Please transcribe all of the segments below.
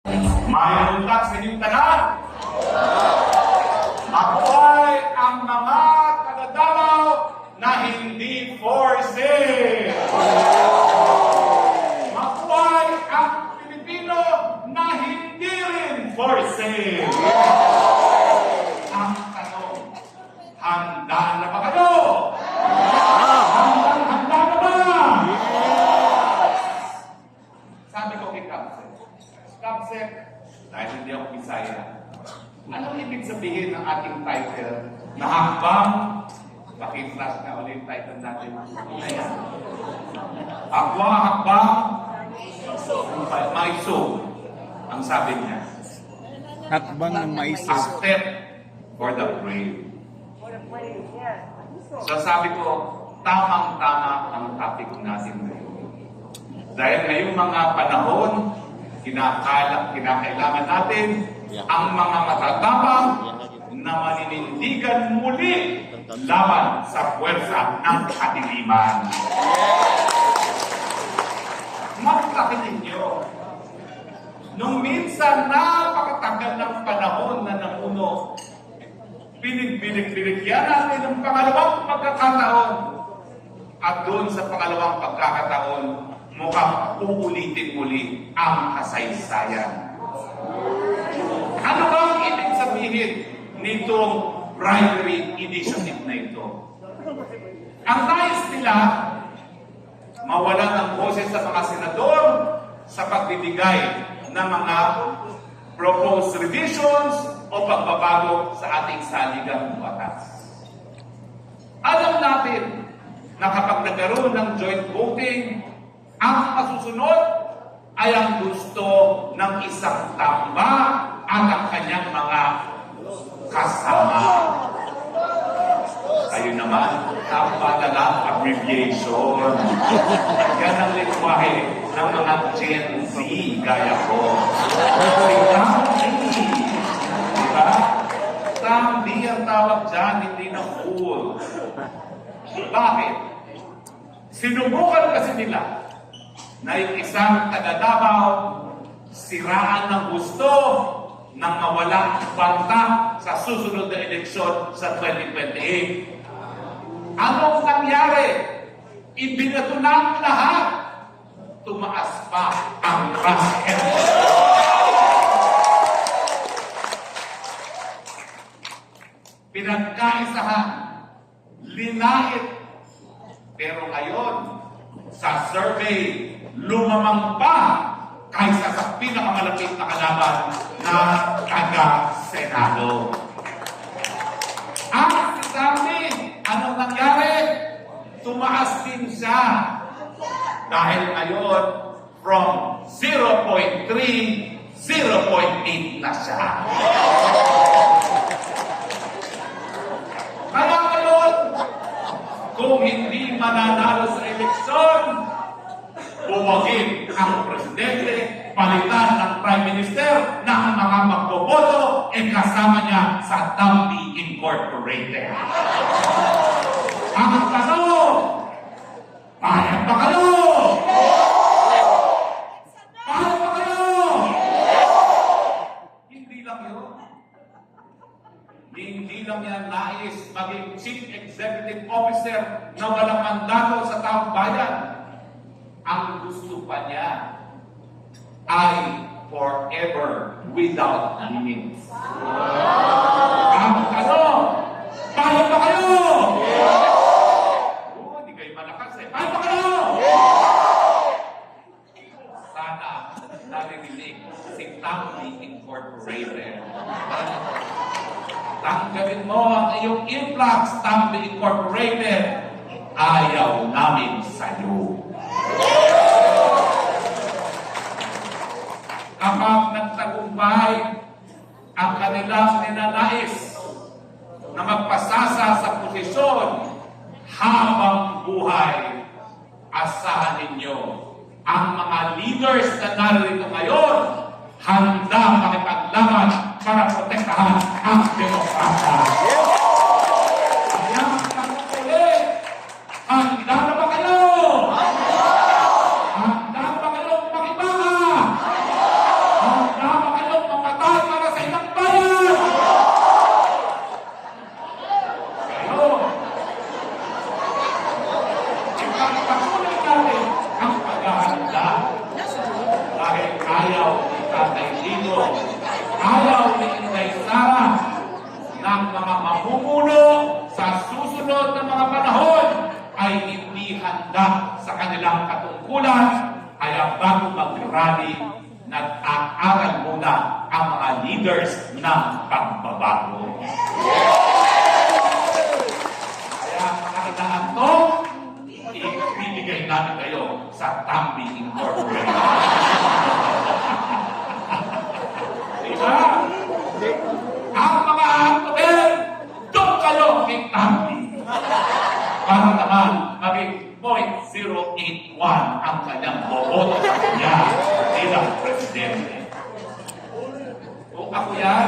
May utak sa inyong tanan. Mabuhay ang mga taga-Davao na hindi for sale. Mabuhay ang Pilipino na hindi rin for sale. Ang tanong, handa na ba kayo? Handa na ba? Sabi ko kay Kapsek, dahil hindi ako Bisaya, anong ibig sabihin ng ating title na hakbang? Paki-flash na ulit yung title natin. Ayan. Hakbang, maiso. Ang sabi niya. Hakbang ng maiso. A step for the brave. So sabi ko, tamang-tama ang topic natin ngayon. Dahil ngayong mga panahon, kinakailangan natin ang mga matatapang na maninindigan muli laban sa puwersa ng kadiliman. Magkakinig niyo, nung minsan napakatagal ng panahon na napuno, binigyan natin ng pangalawang pagkakataon. At doon sa pangalawang pagkakataon, mukhang uulitin muli ang kasaysayan. Ano bang ibig sabihin nitong bribery initiative na ito? Ang nais nila, mawalan ng boses sa mga senador sa pagbibigay ng mga proposed revisions o pagbabago sa ating saligang batas. Alam natin na kapag nagkaroon ng joint voting, ang masusunod ay ang gusto ng isang tamba at ang kanyang mga kasama. Kayo naman, tamba na lang abbreviation. Yan ang lingwahe ng mga Gen Z gaya ko. Tambi. Diba? Tambi ang tawag dyan, hindi na cool. Bakit? Sinubukan kasi nila na yung isang taga-Davao siraan ng gusto ng mawala banta sa susunod na eleksyon sa 2028. Anong nangyari? Ibinato na ang lahat. Tumaas pa ang basket. Pinagkaisahan, linait. Pero ngayon, sa survey, lumamang pa kaysa sa pinakamalapit na kalaban na taga-Senado. Ang sinabi, anong nangyari? Tumaas din siya. Dahil ngayon, from 0.3, 0.8 na siya. Kaya ngayon, kung hindi mananalo sa eleksyon, buwagin ang presidente, palitan ng prime minister na ang mga magboboto ay kasama niya sa Tambi Incorporated. Ang tanong, payag ba kayo? Payag ba kayo? Hindi lang yun. Hindi lang yan nais maging chief executive officer na walang mandato sa taong bayan. Ang gusto pa niya ay forever without limits. Ang tanong, paano ba kayo? Hindi kayo malakas eh. Paano ba kayo? Sana narinig si Tambi Incorporated. Tanggalin mo ang iyong influx, Tambi Incorporated. Ayaw namin sa'yo. Kapag nagtagumpay ang kanilang ninanais na magpasasa sa posisyon habang buhay, asahan ninyo ang mga leaders na narito ngayon handa makipaglaban para protektahan ang demokrasya. Kaya magtanong ulit, handa na ba kayo? Handa na ba kayo makibaka? Handa Tatay Lino. Ayaw ni Inday Sara ng mga mamumuno sa susunod na mga panahon ay hindi handa sa kanilang katungkulan. Kaya bago mag-rally, nag-aaral muna ang mga leaders ng pagbabago. Kaya pakailangan to, ibibigay namin kayo sa Tambi Incorporated. Diba? Ang mga aktor, doon kayo kay Tambi. Para naman maging 0.081 ang kanyang boboto sa kanya bilang presidente. Kung ako yan,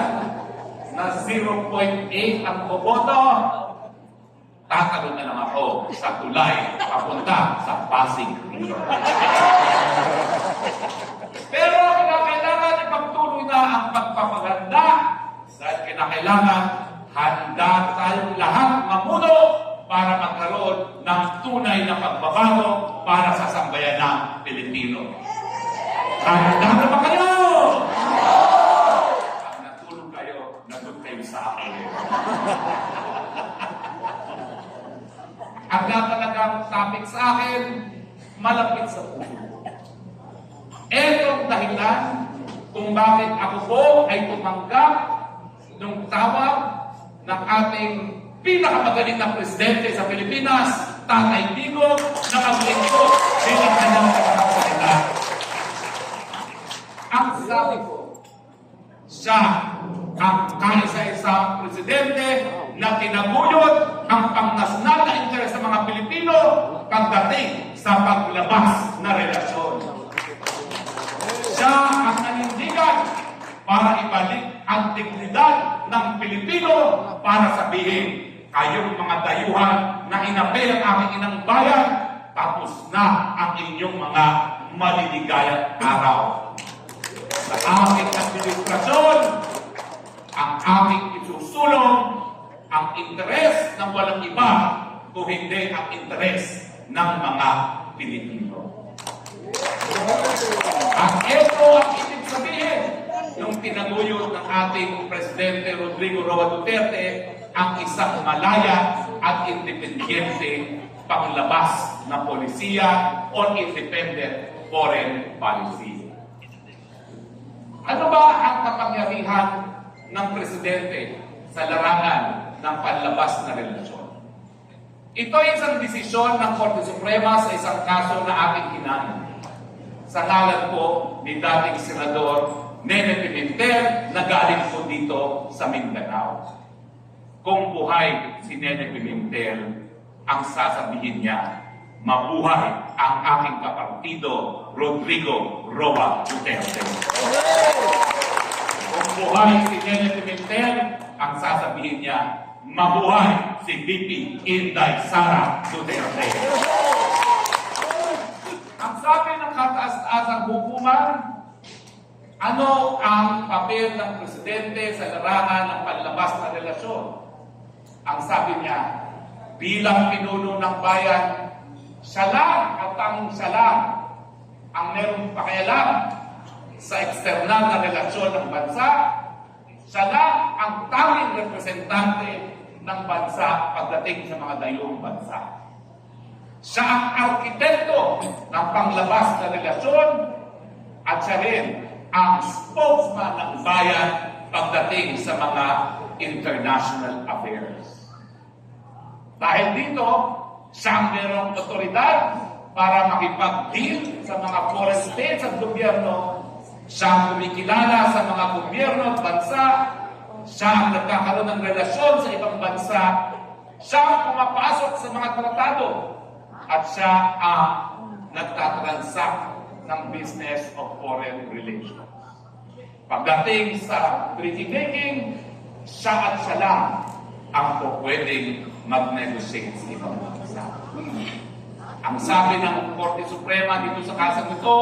na 0.8 ang boboto, tatalon na lang ako sa tulay papunta sa Pasig River. Pero kinakailangan ipagtuloy na ang pagpapaganda dahil kinakailangan handa tayong lahat mamuno para magkaroon ng tunay na pagbabago para sa sambayan ng Pilipino. Handa na ba kayo? Pag natulog kayo, nandun kayo sa akin. Ang talagang topic sa akin, malapit sa puso. Etong dahilan kung bakit ako po ay tumanggap ng tawag ng ating pinakamagaling na presidente sa Pilipinas, Tatay Digong, na maglingkod bilang kanyang kapatid. Ang sabi ko, siya ang kaisa-isang presidente na tinaguyod ang pangnasnal na interes ng mga Pilipino pagdating sa paglabas na relasyon. Siya ang nanindigan para ibalik ang dignidad ng Pilipino para sabihin, kayong mga dayuhan na inapel ang aming inang bayan, tapos na ang inyong mga maliligayang araw. Sa aming administrasyon, ang aming isusulong ang interes ng walang iba kung hindi ang interes ng mga Pilipino. At ito ang ibig sabihin nung tinaguyod ng ating Presidente Rodrigo Roa Duterte ang isang malaya at independyente panglabas na polisiya on independent foreign policy. Ano ba ang kapangyarihan ng Presidente sa larangan ng panlabas na relasyon? Ito ay isang desisyon ng Korte Suprema sa isang kaso na ating hinahin. Sa ngalan po ni dating Senador Nene Pimentel na galing po dito sa Mindanao. Kung buhay si Nene Pimentel, ang sasabihin niya, mabuhay ang aking kapartido Rodrigo Roa Duterte. Kung buhay si Nene Pimentel, ang sasabihin niya, mabuhay si VP Inday Sara Duterte. Ang sabi ng kataas-taasang hukuman, ano ang papel ng presidente sa larangan ng panlabas na relasyon? Ang sabi niya, bilang pinuno ng bayan, siya lang at tanging siya lang ang merong pakialam sa eksternal na relasyon ng bansa. Siya lang ang tanging representante ng bansa pagdating sa mga dayong bansa. Siya ang arkitekto ng panglabas na relasyon at siya rin ang spokesman ng bayan pagdating sa mga international affairs. Dahil dito, siya ang merong otoridad para makipag-deal sa mga foreign states at gobyerno. Siya ang kumikilala sa mga gobyerno at bansa. Siya ang nagkakaroon ng relasyon sa ibang bansa. Siya ang pumapasok sa mga tratado. At siya ang nagtatransact ng business of foreign relations. Pagdating sa treaty making, siya at siya lang ang pwedeng mag-negotiate sa ibang bansa. Ang sabi ng Korte Suprema dito sa kasang ito,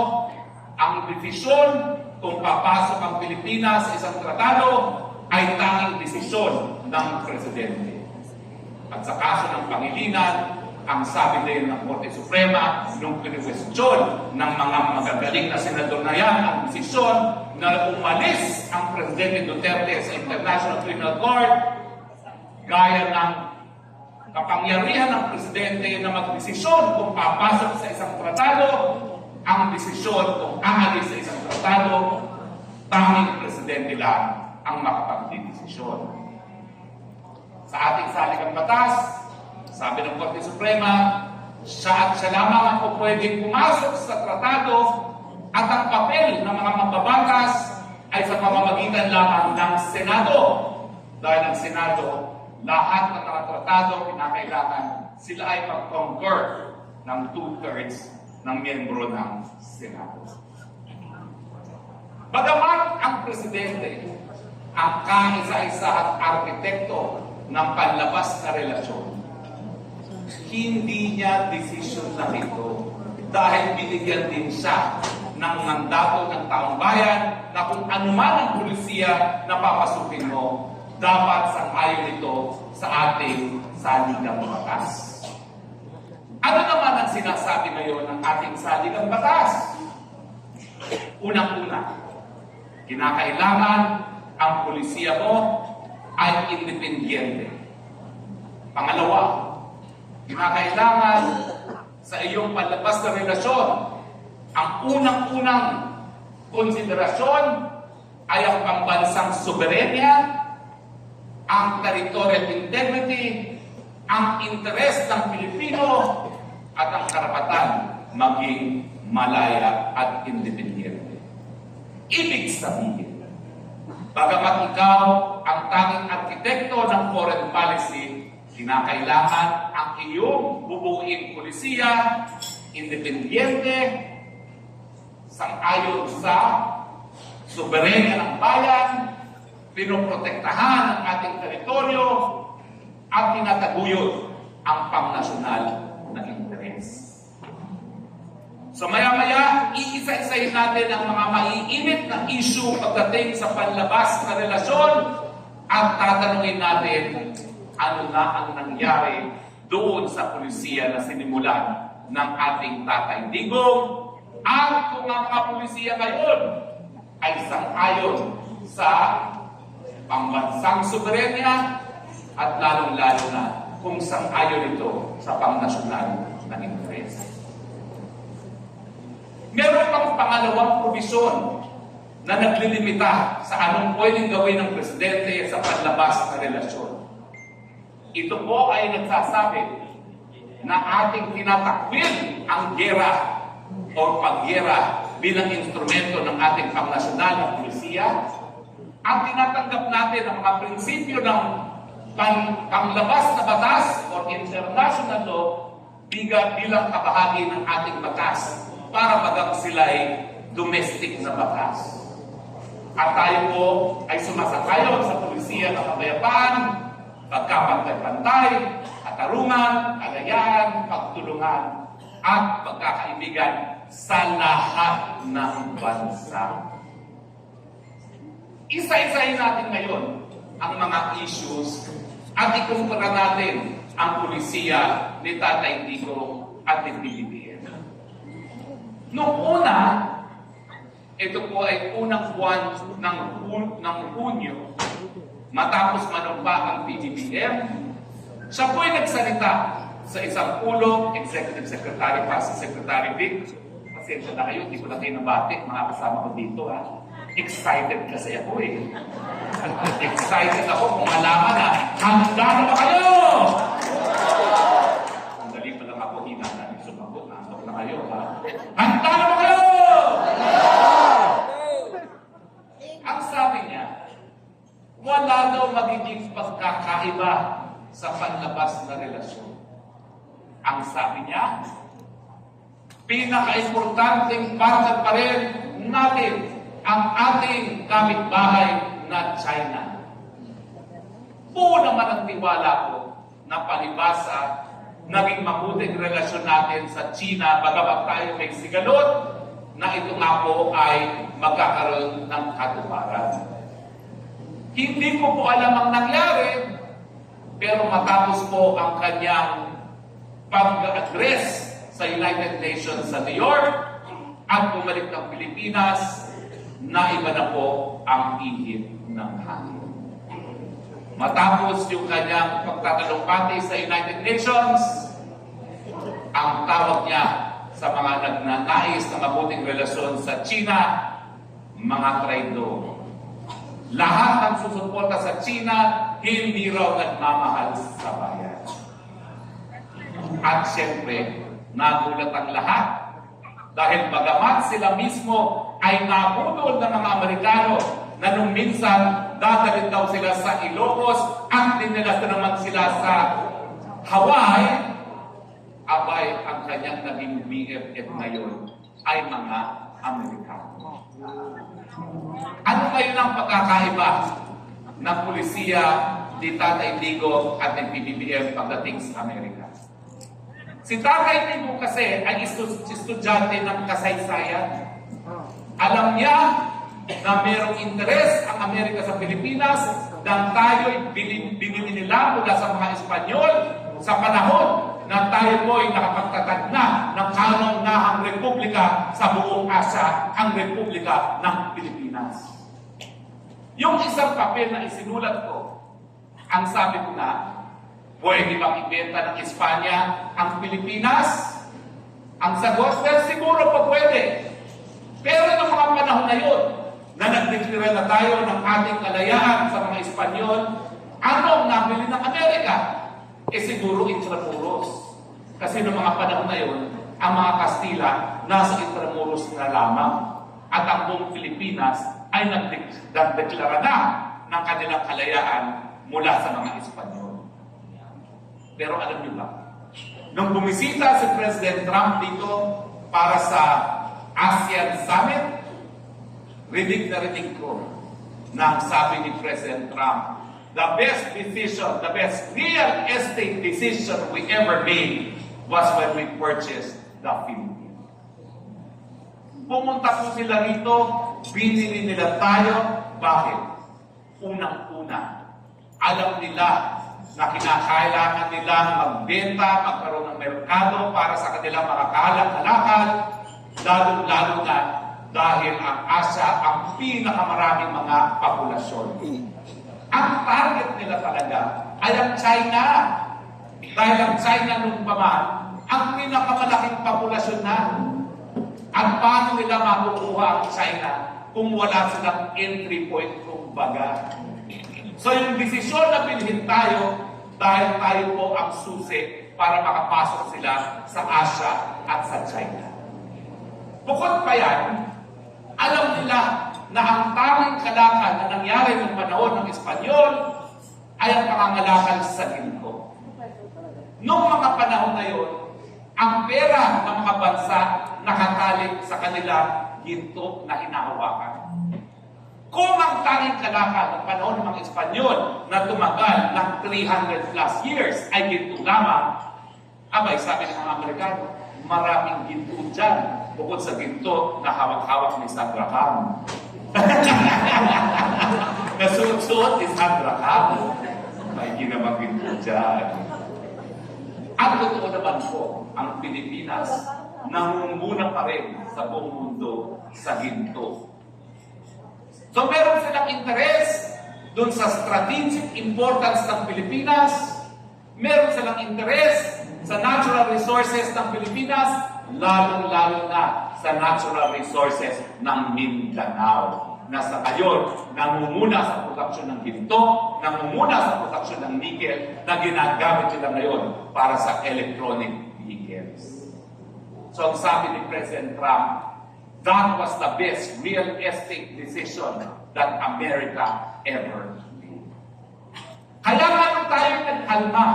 ang desisyon kung papasok ang Pilipinas sa isang tratado ay tanging desisyon ng Presidente. At sa kaso ng Pangilinan, ang sabi din ng Korte Suprema nung kinwestiyon ng mga magagaling na senador na yan ang desisyon, na umalis ang Presidente Duterte sa International Criminal Court gaya ng kapangyarihan ng Presidente na magdesisyon kung papasok sa isang tratado, ang desisyon kung aalis sa isang tratado, tanging Presidente lang ang makapagdesisyon. Sa ating saligang batas, sabi ng Korte Suprema, siya at siya lamang ang pwedeng pumasok sa tratado at ang papel ng mga mambabatas ay sa pamamagitan lamang ng Senado. Dahil ang Senado, lahat ng mga tratado kinakailangan sila ay mag-concur ng 2/3 ng miyembro ng Senado. Bagamat ang Presidente ang kaisa-isa at arkitekto ng panlabas na relasyon, hindi niya desisyon lang ito dahil binigyan din siya ng mandato ng taong bayan na kung anuman ang pulisiya na papasukin mo, dapat sang-ayon ito sa ating saligang batas. Ano naman ang sinasabi ngayon ng ating saligang batas? Unang-una, kinakailangan ang pulisiya mo ay independyente. Pangalawa, kinakailangan sa iyong panlabas na relasyon, ang unang-unang konsiderasyon ay ang pambansang soberenya, ang territorial integrity, ang interes ng Pilipino, at ang karapatan maging malaya at independyente. Ibig sabihin, bagamat ikaw ang tanging arkitekto ng foreign policy, kinakailangan ang iyong bubuing pulisiya, independyente, sang-ayon sa soberenya ng bayan, pinoprotektahan ang ating teritoryo, at tinataguyod ang pangnasyonal na interes. So maya-maya, iisa-isahin natin ang mga maiinit na issue pagdating sa panlabas na relasyon at tatanungin natin ano na ang nangyari doon sa pulisiya na sinimulan ng ating Tatay Digong at kung ang mga pulisiya ngayon ay sang-ayon sa pambansang soberenya at lalong-lalo na kung sang-ayon ito sa pangnasyonal na interes. Meron pang pangalawang probisyon na naglilimita sa anong pwedeng gawin ng Presidente sa panlabas na relasyon. Ito po ay nagsasabi na ating tinatakwil ang gera o paggera bilang instrumento ng ating pangnasyonal na pulisiya at tinatanggap natin ang mga prinsipyo ng panglabas na batas o international law bilang kabahagi ng ating batas para bagang sila'y domestic na batas. At tayo po ay sumasakayon sa pulisiya ng kapayapaan, pagkapantay-pantay, katarungan, kalayaan, pagtulungan, at pagkakaibigan sa lahat ng bansa. Isa-isahin natin ngayon ang mga issues at ikumpara natin ang pulisiya ni Tatay Digong at ni PBBM. Noong una, ito po ay unang buwan ng Hunyo, matapos manumpa ang PBBM, siya po ay nagsalita sa isang ulo, Executive Secretary pa, si Secretary Vic. Pasensya na kayo, hindi ko na kayo nabati, mga kasama ko dito ha. Excited kasi ako eh. Excited ako kung malaman na, handa na ba kayo? Ang dali pa lang ako, hina na yung sumagot, naandok na kayo ha. Handa na ba kayo? Ang sabi niya, wala daw magiging pagkakaiba sa panlabas na relasyon. Ang sabi niya, pinaka-importanting partner pa rin natin ang ating kapitbahay na China. Buo naman ang tiwala ko na palibasa naging mabuting relasyon natin sa China bagamat tayo may sigalot na ito nga po ay magkakaroon ng katuparan. Hindi ko po alam ang nangyari, pero matapos po ang kanyang pag-address sa United Nations sa New York at bumalik ng Pilipinas, na iba na po ang ihip ng hangin. Matapos yung kanyang pagtatalumpati sa United Nations, ang tawag niya sa mga nagnanais na mabuting relasyon sa China, mga traidor. Lahat ng susuporta sa China, hindi raw nagmamahal sa bayan. At siyempre, nagulat ang lahat dahil bagamat sila mismo ay nabudol ng mga Amerikano na nung minsan dadalhin daw sila sa Ilocos at dinala naman sila sa Hawaii, abay ang kanyang naging BFF ngayon ay mga Amerikano. Ano kayo ng pagkakaiba ng pulisiya ni Tatay Digong at ng PBBM pagdating sa Amerika? Si Tatay Digong kasi ay estudyante ng kasaysayan. Alam niya na mayroong interes ang Amerika sa Pilipinas nang tayo'y binili nila mula sa mga Espanyol sa panahon na tayo po ay nakapagtatag na ng kauna-unahang republika sa buong Asya, ang Republika ng Pilipinas. Yung isang papel na isinulat ko, ang sabi ko na, pwede bang ibenta ng Espanya ang Pilipinas? Ang sagot, well, siguro pa pwede. Pero noong mga panahon na yun, na nagdeklara na tayo ng ating kalayaan sa mga Espanyol, anong nabili ng Amerika? Siguro Intramuros. Kasi noong mga panahon na yun, ang mga Kastila nasa Intramuros na lamang. At ang buong Pilipinas ay nagdeklara na ng kanilang kalayaan mula sa mga Espanyol. Pero alam niyo ba, nung bumisita si President Trump dito para sa ASEAN Summit, rinig na rinig ko na sabi ni President Trump, the best decision, the best real estate decision we ever made was when we purchased the Philippines. Pumunta po sila rito, binili nila tayo. Bakit? Unang-una, alam nila na kinakailangan nilang magbenta, magkaroon ng merkado para sa kanilang mga kalakal, lalo-lalo na dahil ang Asya ang pinakamaraming mga populasyon. Ang target nila talaga ay ang China. Dahil ang China nung paman, ang pinakamalaking populasyon na. At paano nila makukuha ang China kung wala silang entry point kumbaga? So yung desisyon na bilhin tayo dahil tayo po ang susi para makapasok sila sa Asya at sa China. Bukod pa yan, alam nila na ang tanging kalakal na nangyari ng panahon ng Espanyol ay ang pangangalakal sa ginto. Noong mga panahon na yun, ang pera ng mga bansa nakatalik sa kanila ginto na hinahawakan. Kung ang tanging kalakal ng panahon ng mga Espanyol na tumagal ng 300 plus years ay ginto lamang, abay sabi ng mga Amerikano, maraming ginto dyan bukod sa ginto na hawak-hawak ni Sandra Cam. Nasuot-suot ni Sandra Cam. May ginamang ginto dyan. Ang totoo naman po, ang Pilipinas nangunguna pa rin sa buong mundo sa ginto. So meron silang interes dun sa strategic importance ng Pilipinas, meron silang interes sa natural resources ng Pilipinas, lalong-lalo na sa natural resources ng Mindanao, na sa ngayon nangunguna sa produksyon ng ginto, nangunguna sa produksyon ng nickel na ginagamit nila ngayon para sa electronic vehicles. So ang sabi ni President Trump, that was the best real estate decision that America ever made. Kaya nga tayo nagkalma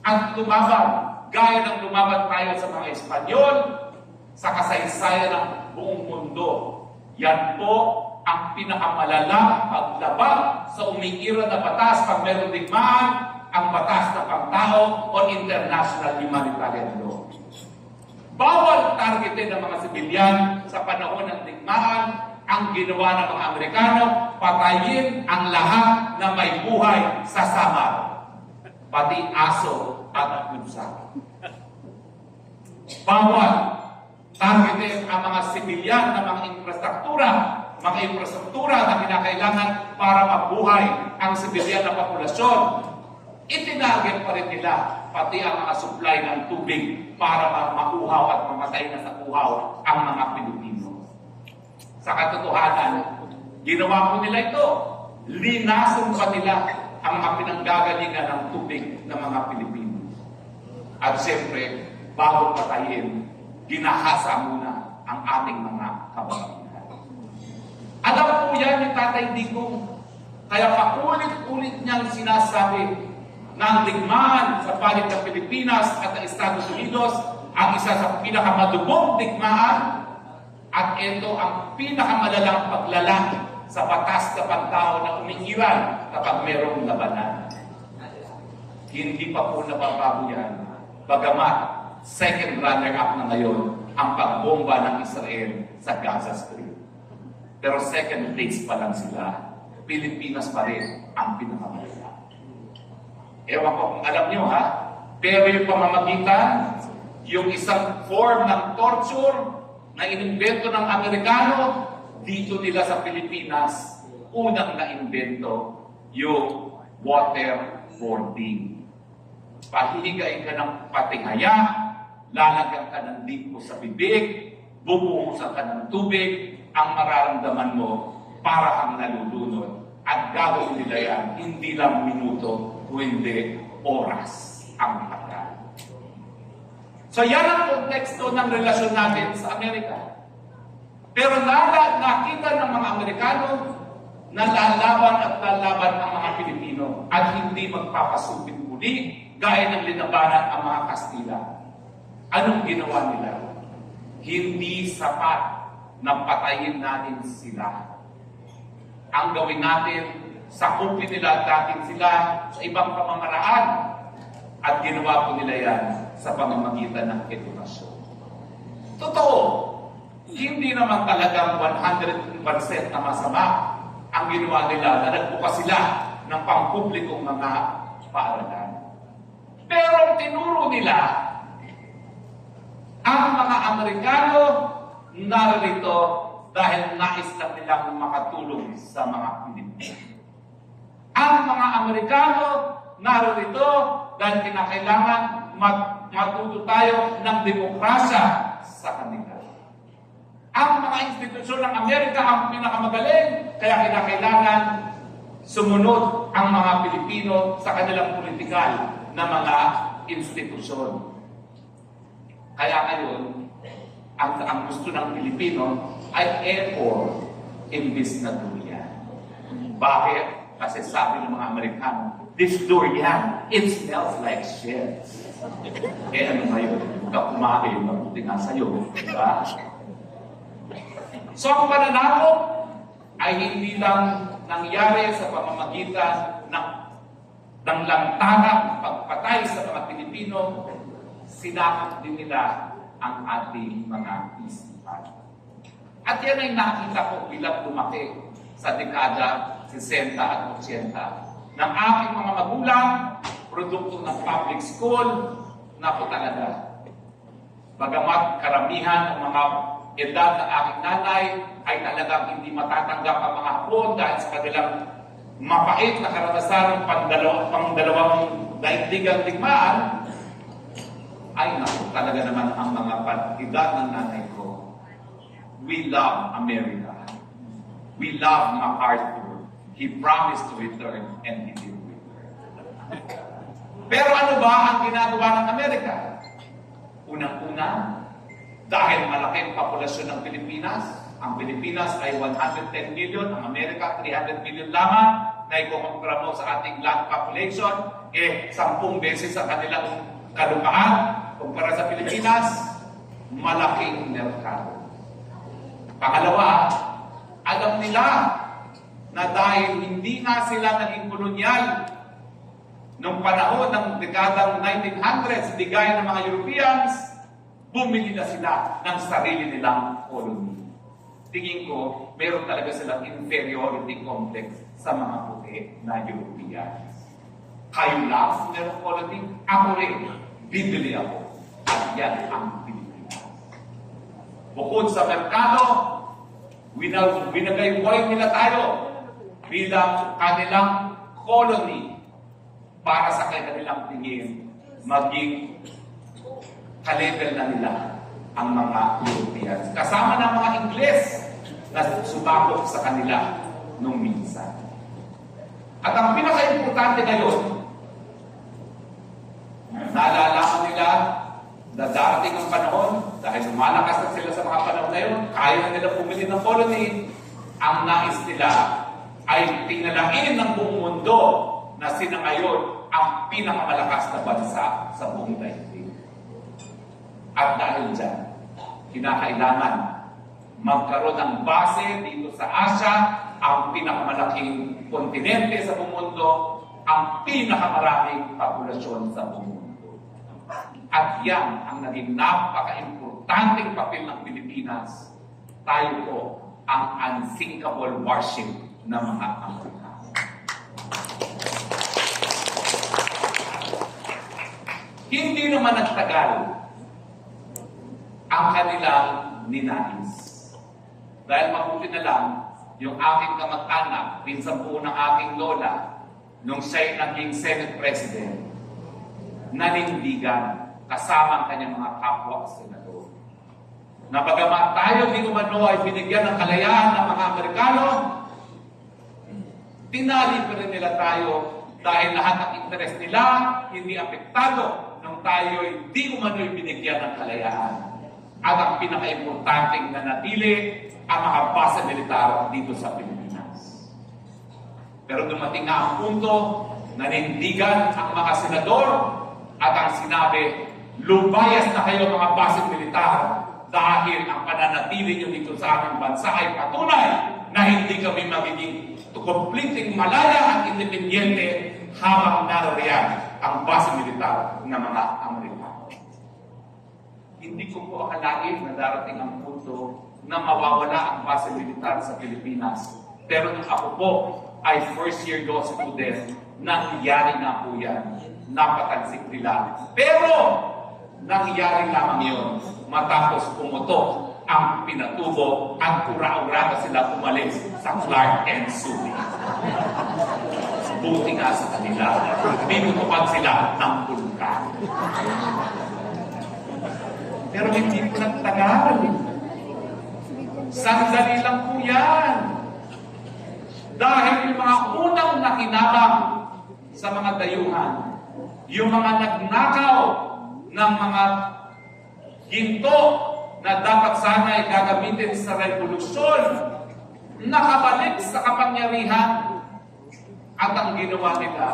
at lumaban, gaya ng lumaban tayo sa mga Espanyol, sa kasaysayan ng buong mundo. Yan po ang pinakamalalang paglabag sa umiira na batas pag meron digmaan, ang batas ng pangtao o international humanitarian law. Bawal targetin ng mga sibilyan sa panahon ng digmaan. Ang ginawa ng mga Amerikano, patayin ang lahat na may buhay sa samar, pati aso at pusa. Bawal targetin ang mga sibilyan ng mga infrastruktura, mga infrastruktura na kinakailangan para mabuhay ang sibilyan na populasyon, itinagin pa rin nila pati ang mga supply ng tubig para mauhaw at mamatay na sa uhaw ang mga Pilipino. Sa katotohanan, ginawa po nila ito. Linason pa nila ang mga pinanggagalingan ng tubig ng mga Pilipino. At siyempre, bago patayin, ginahasa muna ang ating mga kababaihan. Alam po yan ni Tatay Digong, kaya paulit-ulit niyang sinasabi na ang digmaan sa palit ng Pilipinas at ng Estados Unidos ang isa sa pinakamadugong digmaan at ito ang pinakamalalang paglalang sa batas na pagtao na umiiral kapag mayroong labanan. Hindi pa po nababago yan, bagamat second runner-up na ngayon ang pagbomba ng Israel sa Gaza Strip. Pero second place pa lang sila, Pilipinas pa rin ang pinakamalala. Ewan ko kung alam nyo ha, pero yung pamamagitan, yung isang form ng torture na inimbento ng Amerikano, dito nila sa Pilipinas, unang na-invento yung waterboarding. Pahihigain ka ng patingaya, lalagyan ka ng limpo sa bibig, bubuhusan ka ng tubig, ang mararamdaman mo para kang nalulunod. At gagawin nila yan, hindi lang minuto, kundi oras ang tagal. So yan ang konteksto ng relasyon natin sa Amerika. Pero nakita ng mga Amerikano na lalaban at lalaban ang mga Pilipino at hindi magpapasupin muli gaya ng linabanan ang mga Kastila. Anong ginawa nila? Hindi sapat na patayin natin sila. Ang gawin natin, sakupin nila at dating sila sa ibang pamamaraan. At ginawa po nila yan sa pamamagitan ng edukasyon. Totoo, hindi naman talagang 100% na masama ang ginawa nila na nagbukas sila ng pampublikong mga paaralan. Pero ang tinuro nila, ang mga Amerikano narito dahil nais lang nilang makatulong sa mga Pilipino. Ang mga Amerikano narito dahil kinakailangan matuto tayo ng demokrasya sa kanila. Ang mga institusyon ng Amerika ang pinakamagaling, kaya kinakailangan sumunod ang mga Pilipino sa kanilang politikal na mga institusyon. Kaya ngayon, ang gusto ng Pilipino ay effort imbis na durian. Bakit? Kasi sabi ng mga Amerikano, this durian, it smells like shit. Eh ano ngayon? Huwag ka kumain, mabuti nga sa'yo. Diba? So ang pananakot ay hindi lang nangyari sa pamamagitan ng lantarang pagpatay sa mga Pilipino, sinakot din nila ang ating mga isipan. At yan ay nakita ko bilang lumaki sa dekada 60 at 80 ng aking mga magulang, produkto ng public school, na po talaga. Bagamat karamihan ng mga edad ng aking nanay ay talagang hindi matatanggap ang mga hapon dahil sa kanilang mapait na karanasan ng pangdalawang daigdigang digmaan, ay naku, talaga naman ang mga edad ng nanay ko. We love America. We love MacArthur. He promised to return and he did return. Pero ano ba ang ginagawa ng Amerika? Unang-una, dahil malaki ang populasyon ng Pilipinas, ang Pilipinas ay 110 million, ang Amerika 300 million lamang, na ikukumpara mo sa ating land population, 10 beses ang kanilang kalupaan, kumpara sa Pilipinas, malaking merkado. Pangalawa, alam nila na dahil hindi na sila naging kolonyal noong panahon ng dekadang 1900s, di gaya ng mga Europeans, bumili na sila ng sarili nilang colony. Tingin ko, meron talaga silang inferiority complex sa mga puti na Europeans. Kayo lang, meron colony, ako rin, bibili ako. At yan ang Pilipinas. Bukod sa merkado, Winagayboy nila tayo bilang kanilang colony para sa kanilang tingin maging ka-level na nila ang mga Europeans. Kasama ng mga Ingles na subakop sa kanila nung minsan. At ang pinaka-importante ngayon, naalala nila na darating ang panahon, dahil lumalakas na sila sa mga panahon na yun, kaya na nila pumili ng colony, ang nais nila ay tinalain ng buong mundo na sila ngayon ang pinakamalakas na bansa sa buong daigdig. At dahil dyan, kinakailangan magkaroon ng base dito sa Asia, ang pinakamalaking kontinente sa buong mundo, ang pinakamaraming populasyon sa buong mundo. At yan ang naging napaka-importanting papel ng Pilipinas. Tayo po ang unsinkable warship ng mga Amerikano. Hindi naman nagtagal ang kanilang ninais. Dahil mabuti na lang, yung aking kamag-anak, pinsan po ng aking lola, nung siya'y naging Senate President, nanindigan kasama ang kanyang mga kapwa senador. Na bagamat tayo di umano ay binigyan ng kalayaan ng mga Amerikano, tinali pa rin nila tayo dahil lahat ng interes nila hindi apektado nung tayo ay di umano ay binigyan ng kalayaan. At ang pinaka-importanting nanatili ang mga base militar dito sa Pilipinas. Pero dumating na ang punto, nanindigan ang mga senador at ang sinabi, lubayas na kayo mga base militar dahil ang pananatili nyo dito sa aming bansa ay patunay na hindi kami magiging completely malaya at independyente habang naroriyan ang base militar ng mga Amerikano. Hindi ko po akalain na darating ang punto na mawawala ang base militar sa Pilipinas. Pero nung ako po ay first year law student, nangyari nga po yan. Napatansik nila. Pero nangyari lamang yun matapos pumutok ang pinatubo at ura-ura sila umalis sa Clark and Subi. Buti nga sa kanila, binutukan sila ng bulkan. Pero hindi po nagtagal. Sandali lang po yan. Dahil yung mga unang nakinabang sa mga dayuhan, yung mga nagnakaw ng mga ginto na dapat sana ay gagamitin sa revolusyon, nakabalik sa kapangyarihan. At ang ginawa nila,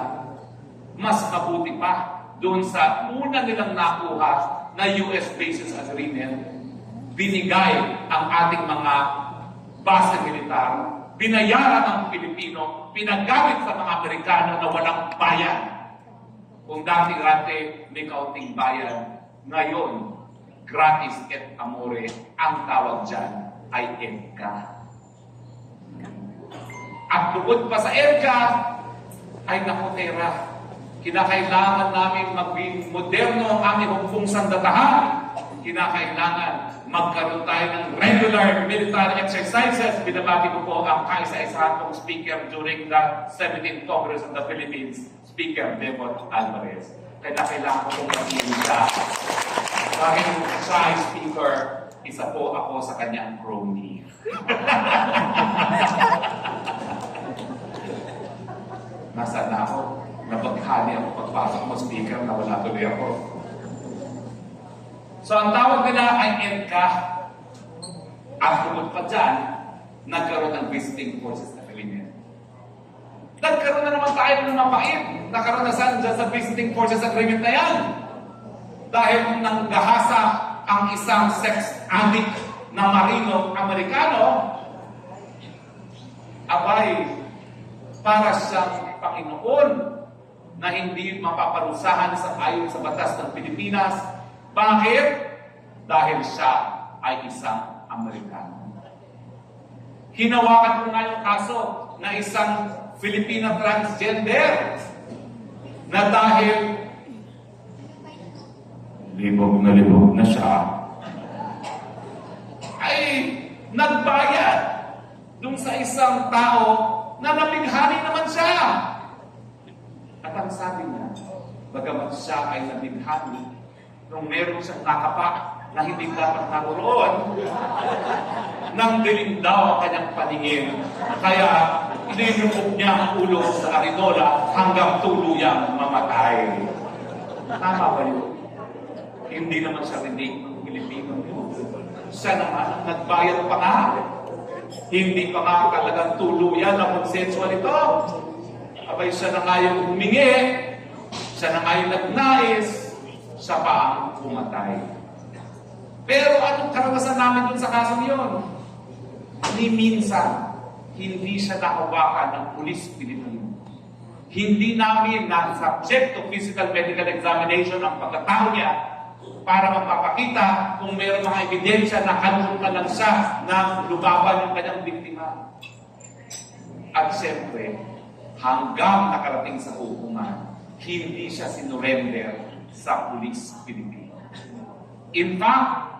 mas mabuti pa doon sa una nilang nakuha na US Bases Agreement, binigay ang ating mga base militar, binayaran ng Pilipino, pinagamit sa mga Amerikano na walang bayan. Kung dati-dati may kaunting bayan, ngayon, gratis et amore, ang tawag dyan ay EDCA. At bukod pa sa EDCA, ay nakutera. Kinakailangan namin maging moderno ang aming hukbong sandatahan. Kinakailangan magkaroon tayo ng regular military exercises. Binabati ko po ang kaisa-isa kong speaker during the 17th Congress of the Philippines, Speaker Devon Alvarez. Kaya kailangan ko pong mag-iinda. Dahil siya ay speaker, isa po ako sa kanyang crony. Nasaan na ako? Nabaghani ako pagpasok mo speaker, nawala tuloy ako. So ang tawag nila ay EDCA. At bukod pa dyan, nagkaroon ng Visiting Forces Agreement. Nagkaroon na naman tayo ng mapait. Nagkaroon na saan dyan sa Visiting Forces Agreement na yan. Dahil nanggahasa ang isang sex addict na marino Amerikano, abay, para siyang Panginoon na hindi mapaparusahan sa ayon sa batas ng Pilipinas. Bakit? Dahil siya ay isang Amerikano. Hinawakan ko nga yung kaso na isang Filipina transgender na dahil libog na siya ay nagbayad dun sa isang tao na nabighani naman siya. At ang sabi niya, bagamat siya ay nabighani, nung meron siyang nakapa na hindi dapat naroon, nang dilim daw ang kanyang paningin. Kaya inilubog niya ang ulo sa arinola hanggang tuluyang mamatay. Tama ba yun? Hindi naman siya rinig ng Pilipino yun. Siya naman ang nagbayad pa nga. Hindi pa nga talagang tuluyan na consensual ito. Abay siya na nga yung humingi, siya na nga yung nagnais, siya pa ang pumatay. Pero anong karanasan namin dun sa kasong yun? Ni minsan, hindi siya nahawakan ng pulis Pilipino. Hindi namin na-subject to physical medical examination ang pagkatao niya para magpapakita kung mayroong mga ebidensya na kanunod lang siya na lumaban yung kanyang biktima. At siyempre, hanggang nakarating sa hukuman, hindi siya sinurrender sa pulis Pilipino. In fact,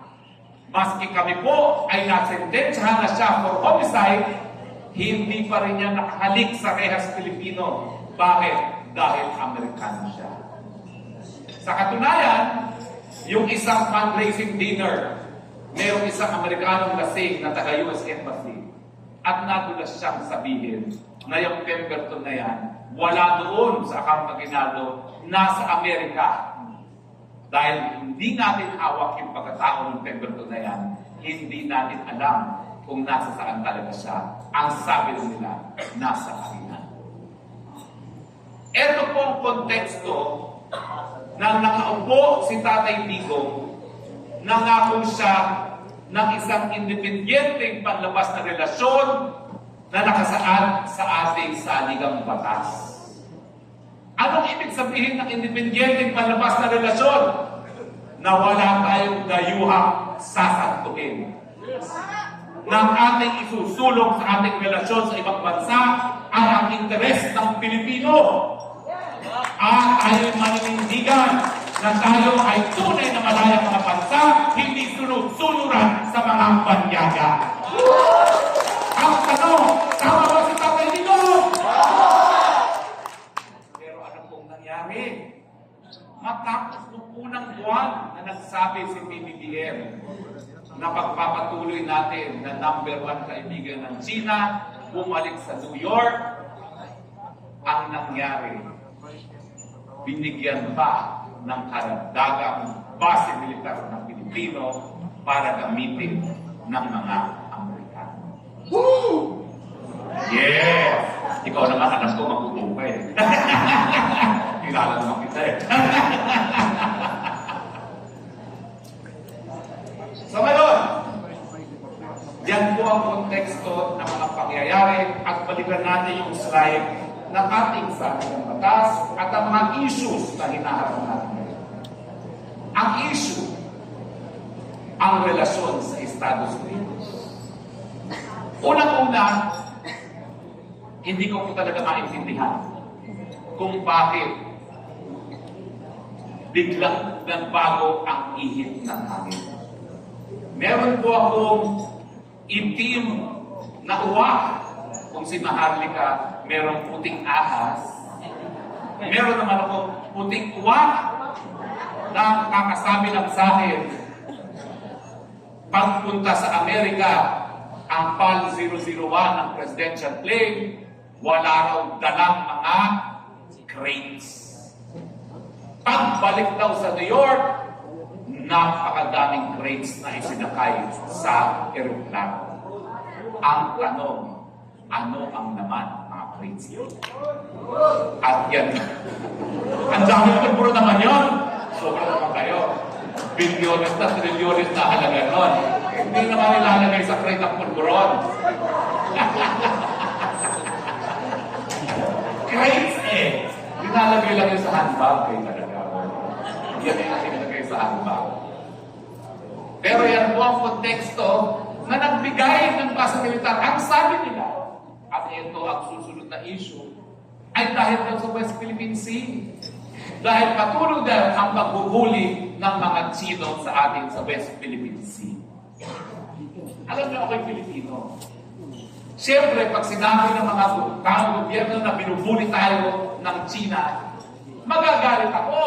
maski kami po ay nasentensyahan na siya for homicide, hindi pa rin niya nakahalik sa rehas Pilipino. Bakit? Dahil Amerikano siya. Sa katunayan, yung isang fundraising dinner, mayroong isang Amerikanong lasing na taga-US Embassy at nadulas siyang sabihin na yung Pemberton na yan, wala doon sa Acampaginado, nasa Amerika. Dahil hindi natin hawak yung pagkatao ng Pemberton na yan, hindi natin alam kung nasa saan talaga siya. Ang sabi nila, nasa Arena. Ito po ang konteksto na nakaupo si Tatay Digong, nangako siya ng isang independyenteng panlabas na relasyon na nakasaad sa ating saligang batas. Anong ibig sabihin ng independyenteng panlabas na relasyon? Na wala tayong dayuhang sasantukin. Nang ating isusulong sa ating relasyon sa ibang bansa ay ang interes ng Pilipino. At tayo'y maninindigan na tayo ay tunay na malayang mga bansa, hindi sunod-sunuran sa mga banyaga. Ang tanong, tama ba si Tatay Digong? Pero ano pong nangyari? Matapos ng unang buwan na nagsabi si PBBM na pagpapatuloy natin na number 1 kaibigan ng China, bumalik sa New York, ang nangyari, binigyan pa ng karagdagang base militar ng Pilipino para gamitin ng mga Amerikano. Woo! Yes! Ikaw naman, alam ko, magutom ka eh. Kilala naman kita eh. So ngayon, yan po ang konteksto ng mga pangyayari at balikan natin yung slide ng ating saligang batas at ang mga issues na hinaharap natin. Ang issue, ang relasyon sa Estados Unidos. Unang-una, hindi ko po talaga maintindihan kung bakit biglang nagbago ang ihip ng hangin. Meron po akong itim na uwak. Kung si Maharlika, merong puting ahas. Meron naman akong puting uwak na kakasabi lang sa akin, pagpunta sa Amerika, ang PAL 001 ng presidential plane, wala raw dalang mga crates. Pagbalik daw sa New York, napakadaming crates na isinakay sa eroplano. Ang tanong, ano ang naman mga crates yun? At yan, ang dami puro naman yun. Sobra naman kayo. Bilyones na, trilyones na halaga nun. Hindi naman nilalagay sa crate ng pulburon. Crates eh. Nilalagay lang yun sa handbag kayo talaga. Yan yung nilalagay sa handbag. Pero yan po ang konteksto na nagbigay ng base militar. Ang sabi nila, at ito ang susunod na issue, ay dahil daw sa West Philippine Sea. Dahil patuloy daw ang paghuhuli ng mga Chino sa atin sa West Philippine Sea. Alam niyo ako'y Pilipino. Siyempre, pag sinabi ng mga taong gobyerno na binubuli tayo ng China, magagalit ako.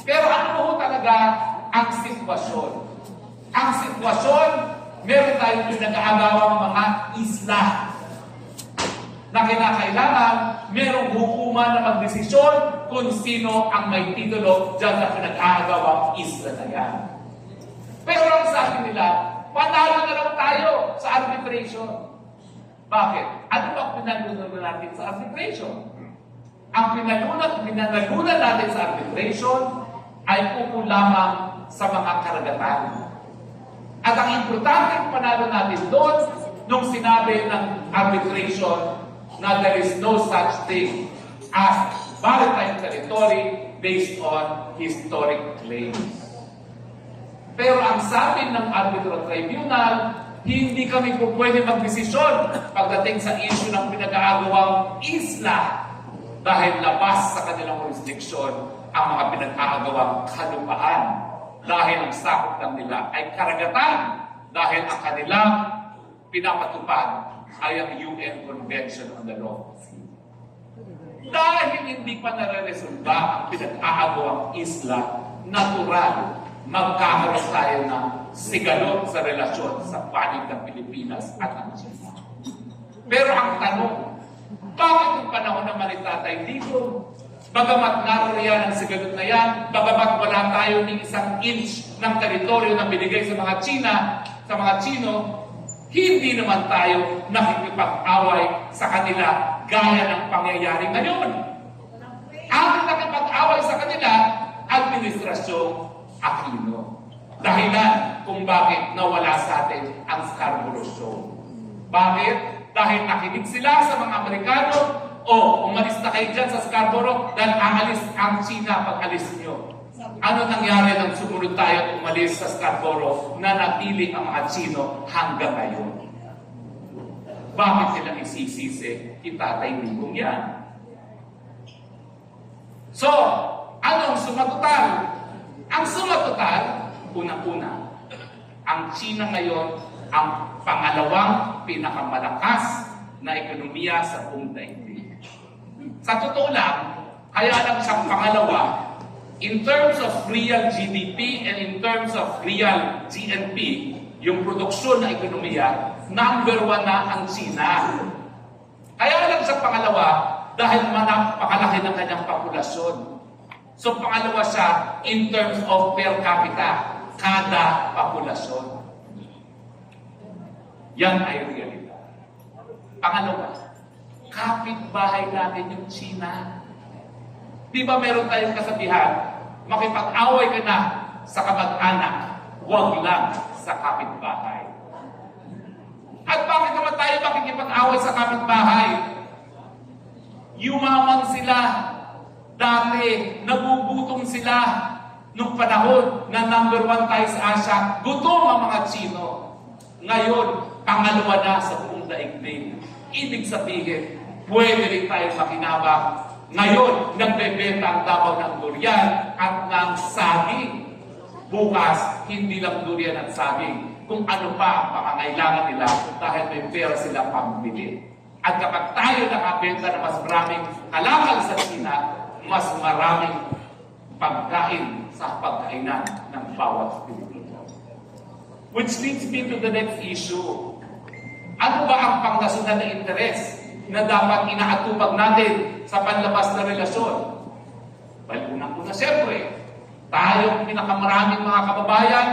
Pero ano po talaga ang sitwasyon? Ang sitwasyon, meron tayong pinag-aagawang mga isla na kinakailangan merong hukuman na magdesisyon kung sino ang may titulo dyan sa pinag-aagawang isla na yan. Pero ang sabi nila, panalo na lang tayo sa arbitration. Bakit? Ano ba pinalunan natin sa arbitration? Ang pinanalunan natin sa arbitration ay upo lamang sa mga karagatan. At ang importanteng panalo natin doon, nung sinabi ng arbitration na there is no such thing as maritime territory based on historic claims. Pero ang sabi ng arbitral tribunal, hindi kami po pwede magdesisyon pagdating sa issue ng pinag-aagawang isla dahil labas sa kanilang jurisdiction ang mga pinag-aagawang kalupaan dahil ang sakop lang nila ay karagatan dahil ang kanilang pinapatupad ay ang UN Convention on the Law of the Sea. Dahil hindi pa nare-resolba ang pinag-aagawang isla, natural magkakaroon tayo ng sigalot sa relasyon sa panig ng Pilipinas at ng China. Pero ang tanong, bakit yung panahon naman ni Tatay Digong, bagamat naroriyan ang sigalot na yan, bagamat wala tayo ni isang inch ng teritoryo na binigay sa mga China, sa mga Chino, hindi naman tayo nakikipag-away sa kanila gaya ng pangyayari ngayon. Ang nakipag-away sa kanila, administrasyong Aquino. Dahilan kung bakit nawala sa atin ang Scarborough Show. Bakit? Dahil nakinig sila sa mga Amerikano, umalis na kayo dyan sa Scarborough dahil aalis ang China pag alis nyo. Ano nangyari nang sumunod tayo at umalis sa Scarborough na natili ang mga Chino hanggang ngayon? Bakit sila isisisi? Itatay Digong yan. So, anong sumatutal? Ang sumatutal, unang-una, ang China ngayon ang pangalawang pinakamalakas na ekonomiya sa buong daigdig. Sa totoo lang, kaya lang siyang pangalawa, in terms of real GDP and in terms of real GNP, yung produksyon na ekonomiya, number 1 na ang China. Kaya lang siya pangalawa dahil napakalaki ng kanyang populasyon. So pangalawa siya in terms of per capita, kada populasyon. Yan ay realidad. Pangalawa, kapitbahay natin yung China. Di ba meron tayong kasabihan, makipag-away ka na sa kamag-anak, huwag lang sa kapitbahay. At bakit naman tayo makikipag-away sa kapitbahay? Yumaman sila. Dati, nagugutom sila nung panahon na number 1 tayo sa Asia. Gutom ang mga Chino. Ngayon, pangalawa na sa buong daigdig. Ibig sabihin, pwede rin tayo makinabang. Ngayon, nagbebenta ang Davao ng durian at ng saging. Bukas, hindi lang durian at saging. Kung ano pa ang pangangailangan nila dahil may pera silang pambili. At kapag tayo nakabenta na mas maraming kalakal sa China, mas maraming pagkain sa pagkainan ng bawat Pilipino. Which leads me to the next issue. Ano ba ang pangnasyonal na interes na dapat inaatupag natin sa panlabas na relasyon? Well, unang-una siyempre, tayong pinakamaraming mga kababayan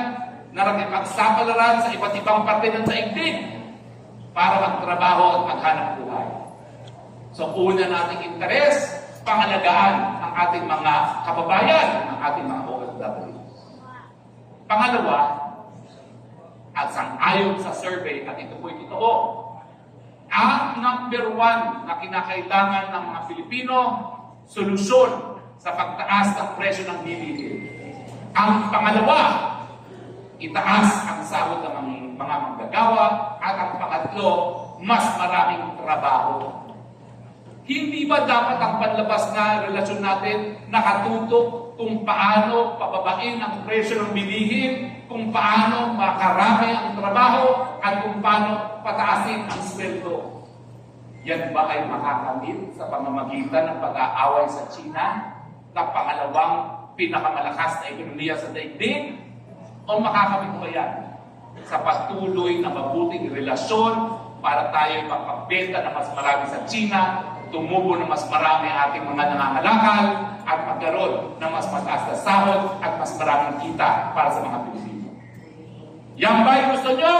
na nakipagsapalaran sa iba't ibang parte ng daigdig para magtrabaho at maghanap buhay. So, una nating interes, pangalagaan ang ating mga kababayan, ang ating mga OFW. Pangalawa, at sang-ayon sa survey, at ito po'y totoo, ang number 1 na kinakailangan ng mga Pilipino, solusyon sa pagtaas ng presyo ng bilihin. Ang pangalawa, itaas ang sahod ng mga manggagawa, at ang pangatlo, mas maraming trabaho. Hindi ba dapat ang panlabas na relasyon natin nakatutok kung paano pababain ang presyo ng bilihin kung paano makarami ang trabaho at kung paano pataasin ang sweldo. Yan ba ay makakamit sa pamamagitan ng pag-aaway sa China na pangalawang pinakamalakas na ekonomiya sa daigdig? O makakamit ba yan sa patuloy na mabuting relasyon para tayo makabenta na mas marami sa China, tumubo na mas marami ating mga nangangalakal, at magkaroon ng mas mataas na sahod at mas maraming kita para sa mga Pilipino? Yan ba yung gusto nyo?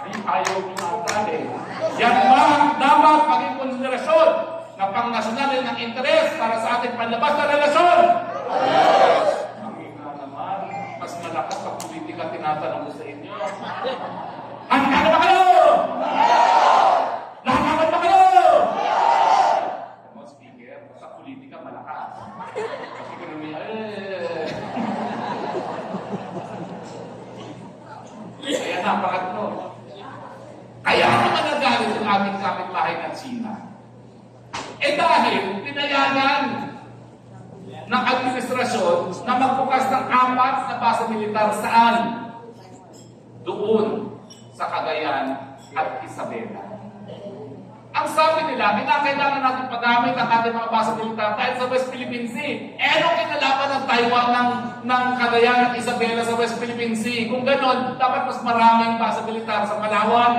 Ay, ayaw nyo ata eh. Yan ba dapat maging konsiderasyon na pang-nasyonal ng interes para sa ating panlabas na relasyon? Ang ina naman, mas malakas sa politika tinatanong ko sa inyo. Handa na ba kayo? Lahat ba kayo? Most speaker, sa politika malakas. Sa ekonomiya, Kaya na, pangatlo. Kaya naman nagalit ang ating kapitbahay ng China. Dahil pinayagan ng administrasyon na magbukas ng 4 na base militar saan? Doon sa Cagayan at Isabela. Ang sabi nila, kinakailangan natin paggamit ang ating mga base militar dahil sa West Philippine Sea. Anong kinalaman ng Taiwan ng Cagayan at Isabela sa West Philippine Sea? Kung ganon, dapat mas maraming base militar sa Palawan.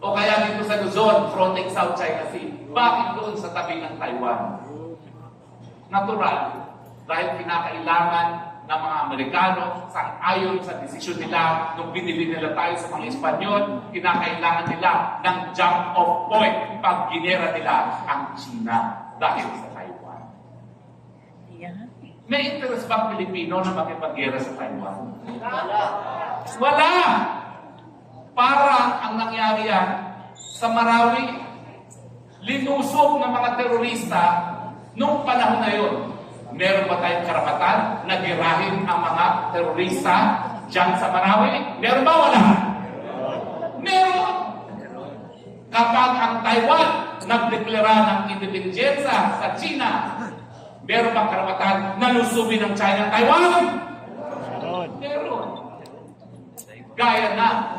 O kaya dito sa Luzon, fronting South China Sea. Bakit doon sa tabi ng Taiwan? Natural, dahil kinakailangan ng mga Amerikano, sang-ayon sa desisyon nila, nung binili nila tayo sa mga Espanyol, kinakailangan nila ng jump-off point pag ginera nila ang China dahil sa Taiwan. May interest bang Pilipino na makipag-gera sa Taiwan? Wala! Parang ang nangyari yan sa Marawi, linusog ng mga terorista nung panahon na yun. Meron ba tayong karapatan na girahin ang mga terorista dyan sa Marawi? Meron ba? Wala? Meron! Kapag ang Taiwan nagdeklara ng independensa sa China, meron bang karapatan na lusubin ng China ang Taiwan? Meron. Gaya na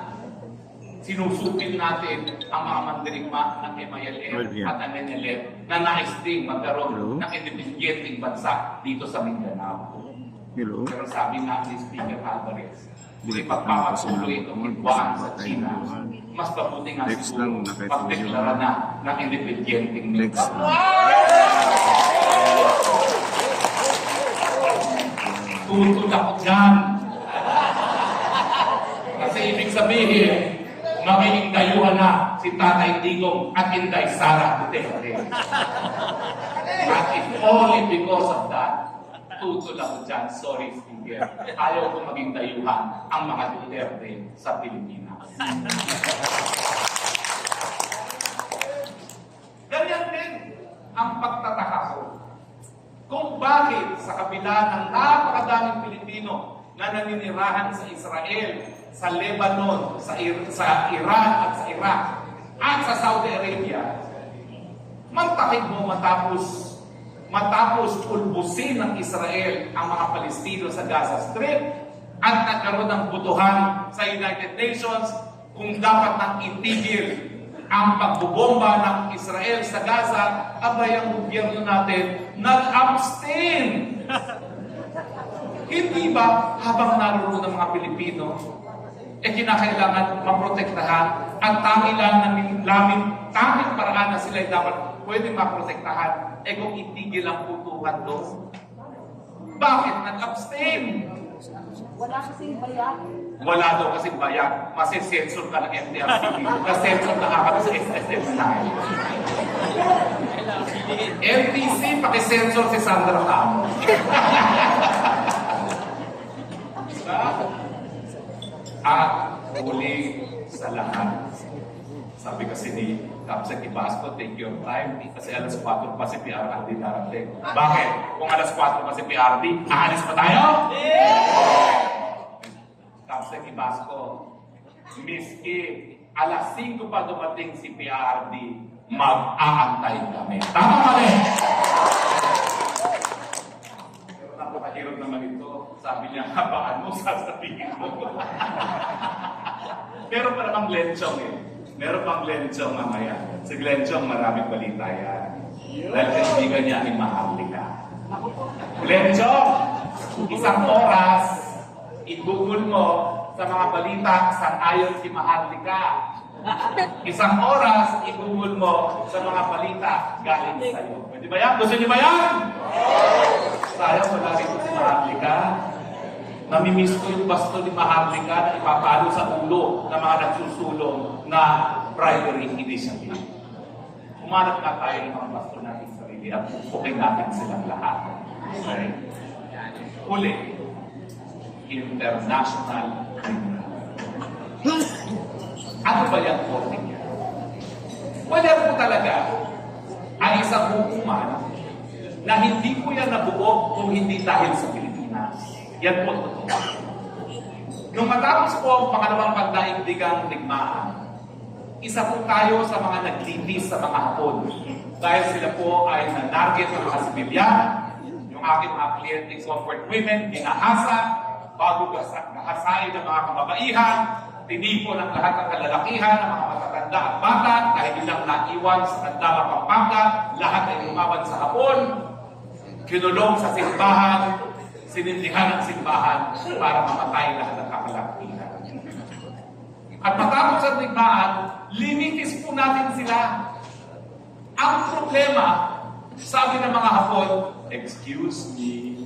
sinusupin natin ang mga mandirigma ng MILF at ang NLF na nais ding magkaroon ng independenteng bansa dito sa Mindanao. Pero sabi nga ni Speaker Alvarez, kung ipagpapatuloy itong hidwaan sa China, mas mabuti nga siguro pagdeklara na ng independenteng Mindanao. Tutol ako dyan. Kasi ibig sabihin, magiging dayuhan na si Tatay Digong at Inday Sara Duterte. At it's only because of that, tutol ako dyan. Sorry, Speaker. Ayaw ko maging dayuhan ang mga Duterte sa Pilipinas. Ganyan din ang pagtataka ko kung bakit sa kabila ng napakadaming Pilipino na naninirahan sa Israel, sa Lebanon, sa Iran at sa Iraq, at sa Saudi Arabia, mantakig mo matapos ulbusin ng Israel ang mga Palestino sa Gaza Strip at nagkaroon ng butuhan sa United Nations kung dapat nang itigil ang pagbubomba ng Israel sa Gaza, abay ang gobyerno natin nag-abstain. Hindi ba habang naroon ng mga Pilipino, kinakailangan maprotektahan at tanging paraan na sila dapat pwede maprotektahan kung itigil ang putukan doon? Bakit nag-abstain? Wala kasing bayan. Wala daw kasing bayan. Masisensor ka ng MTRCB. Masensor na kami sa SSS style. MTC, pakisensor si Sandra Tamo. At huli sa lahat, sabi kasi ni Kapsek Ibasco, take your time. Kasi alas 4 pa si PRD darating. Bakit? Kung alas 4 pa si PRD, aalis pa tayo? Kapsek Ibasco, miski alas 5 pa dumating si PRD, mag-aantay kami. Tama mali! Pero napakahirap naman ito. Sabi niya, niya, habaan mo, sasabihin mo. Meron pa namang Glenchong eh. Meron pang Glenchong mamaya. Si Glenchong maraming balita yan. Dahil kaibigan niya ni Maharlika. Glenchong, isang oras, i-google mo sa mga balita sang ayon si Maharlika. Isang oras, i-google mo sa mga balita galing sa'yo. Pwede ba yan? Gusto niyo ba yan? Sayang wala rin si Maharlika. Namimiss ko yung basto ni Maharlika na ipapalo sa ulo ng mga nagsusulong na primary initiative. Umanap na tayo ng mga basto natin sarili at pupukin natin silang lahat. Okay? Uli, international criminal. Ano ba yan po niya? Wala po talaga ay isang hukuman na hindi po yan nabuo kung hindi dahil sa Pilipinas. Yan po totoo. Nung matapos po ang pangalawang pandaigdigang digmaan, isa po tayo sa mga naglitis sa mga Hapon. Dahil sila po ay nanarget ng mga sibilyan, yung aking mga kliyente comfort women, ginahasa, bago gahasain ng mga kababaihan, tinipo ng lahat ng kalalakihan, ng mga matatanda at bata, dahil nilang naiwan sa Candaba, Pampanga, lahat ay lumaban sa Hapon, kinulong sa simbahan, sinindihan ng simbahan para mamatay lahat ng kakalakihan. At matapos ang digmaan, limitis po natin sila. Ang problema, sabi ng mga Hapon, excuse me,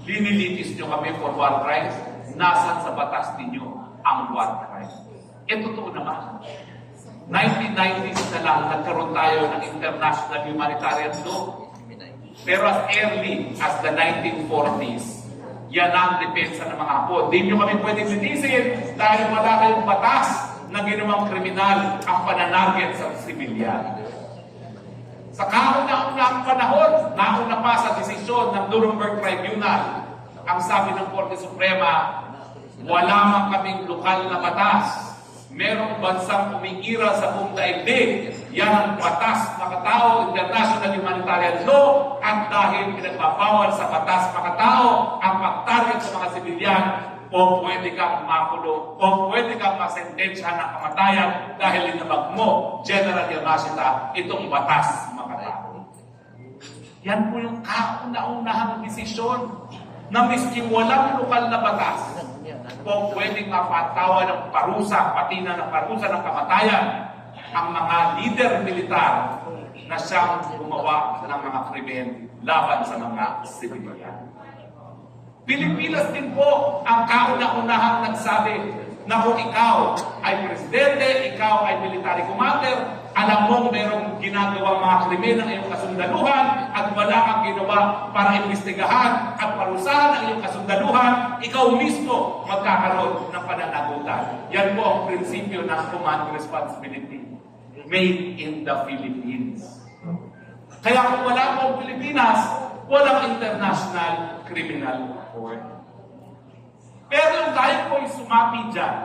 linilitis nyo kami for war crimes, nasan sa batas ninyo ang war crimes? Totoo naman. 1990s na lang, nagkaroon tayo ng international humanitarian law. Pero as early as the 1940s, yan ang depensa ng mga Hapon. Di nyo kami pwedeng litisin dahil wala kayong batas na ginawang kriminal ang pananarget sa sibilyan. Sa kauna-unang panahon, nauna pa sa desisyon ng Nuremberg Tribunal, ang sabi ng Korte Suprema, wala man kaming lokal na batas. Merong bansang umiiral sa buong daigdig. Yan ang batas makatao, international humanitarian law, at dahil pinagbabawal sa batas makatao ang pag-target sa mga sibilyan, o pwede kang makulo, o pwede kang masentensya ng kamatayan dahil linabag mo, General Yamashita, itong batas makatao. Yan po yung kauna-unahang desisyon na miski walang lokal na batas, kung pwedeng mapatawan ng parusa, pati na ng parusa ng kamatayan, ang mga leader militar na siyang gumawa ng mga krimen laban sa mga sibilyan. Pilipinas din po ang kauna-unahang nagsabi na kung ikaw ay presidente, ikaw ay military commander, alam mong merong ginagawa mga krimen ng iyong kasundaluhan at wala kang ginawa para imbestigahan at parusahan ang iyong kasundaluhan, ikaw mismo magkakaroon ng pananagutan. Yan po ang prinsipyo ng command responsibility made in the Philippines. Kaya kung wala po ang Pilipinas, walang international criminal court. Pero yung tayo po ay sumapi dyan